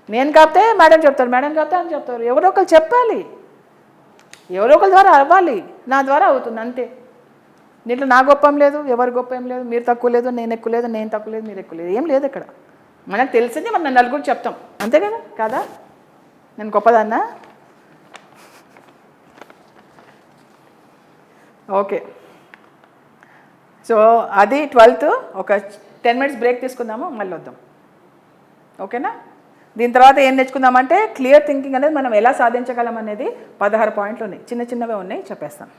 Speaker 1: నేను కాపితే మేడం చెప్తారు, మేడం కాపితే అని చెప్తారు. ఎవరో ఒకరు చెప్పాలి, ఎవరో ఒకరి ద్వారా అవ్వాలి. నా ద్వారా అవుతుంది అంతే. దీంట్లో నా గొప్పం లేదు, ఎవరి గొప్ప ఏం లేదు, మీరు తక్కువ లేదు, నేను ఎక్కువ లేదు, నేను తక్కువ లేదు, మీరు ఎక్కువ లేదు, ఏం లేదు ఇక్కడ. మనకు తెలిసింది మనం నలుగురు చెప్తాం, అంతే కదా కాదా? నేను గొప్పదన్నా? ఓకే. సో అది 12th. ఒక 10 minutes బ్రేక్ తీసుకుందాము, మళ్ళీ వద్దాం. ఓకేనా? దీని తర్వాత ఏం నేర్చుకుందామంటే క్లియర్ థింకింగ్ అనేది మనం ఎలా సాధించగలం అనేది 16 పాయింట్లు ఉన్నాయి, చిన్న చిన్నవే ఉన్నాయి, చెప్పేస్తాను.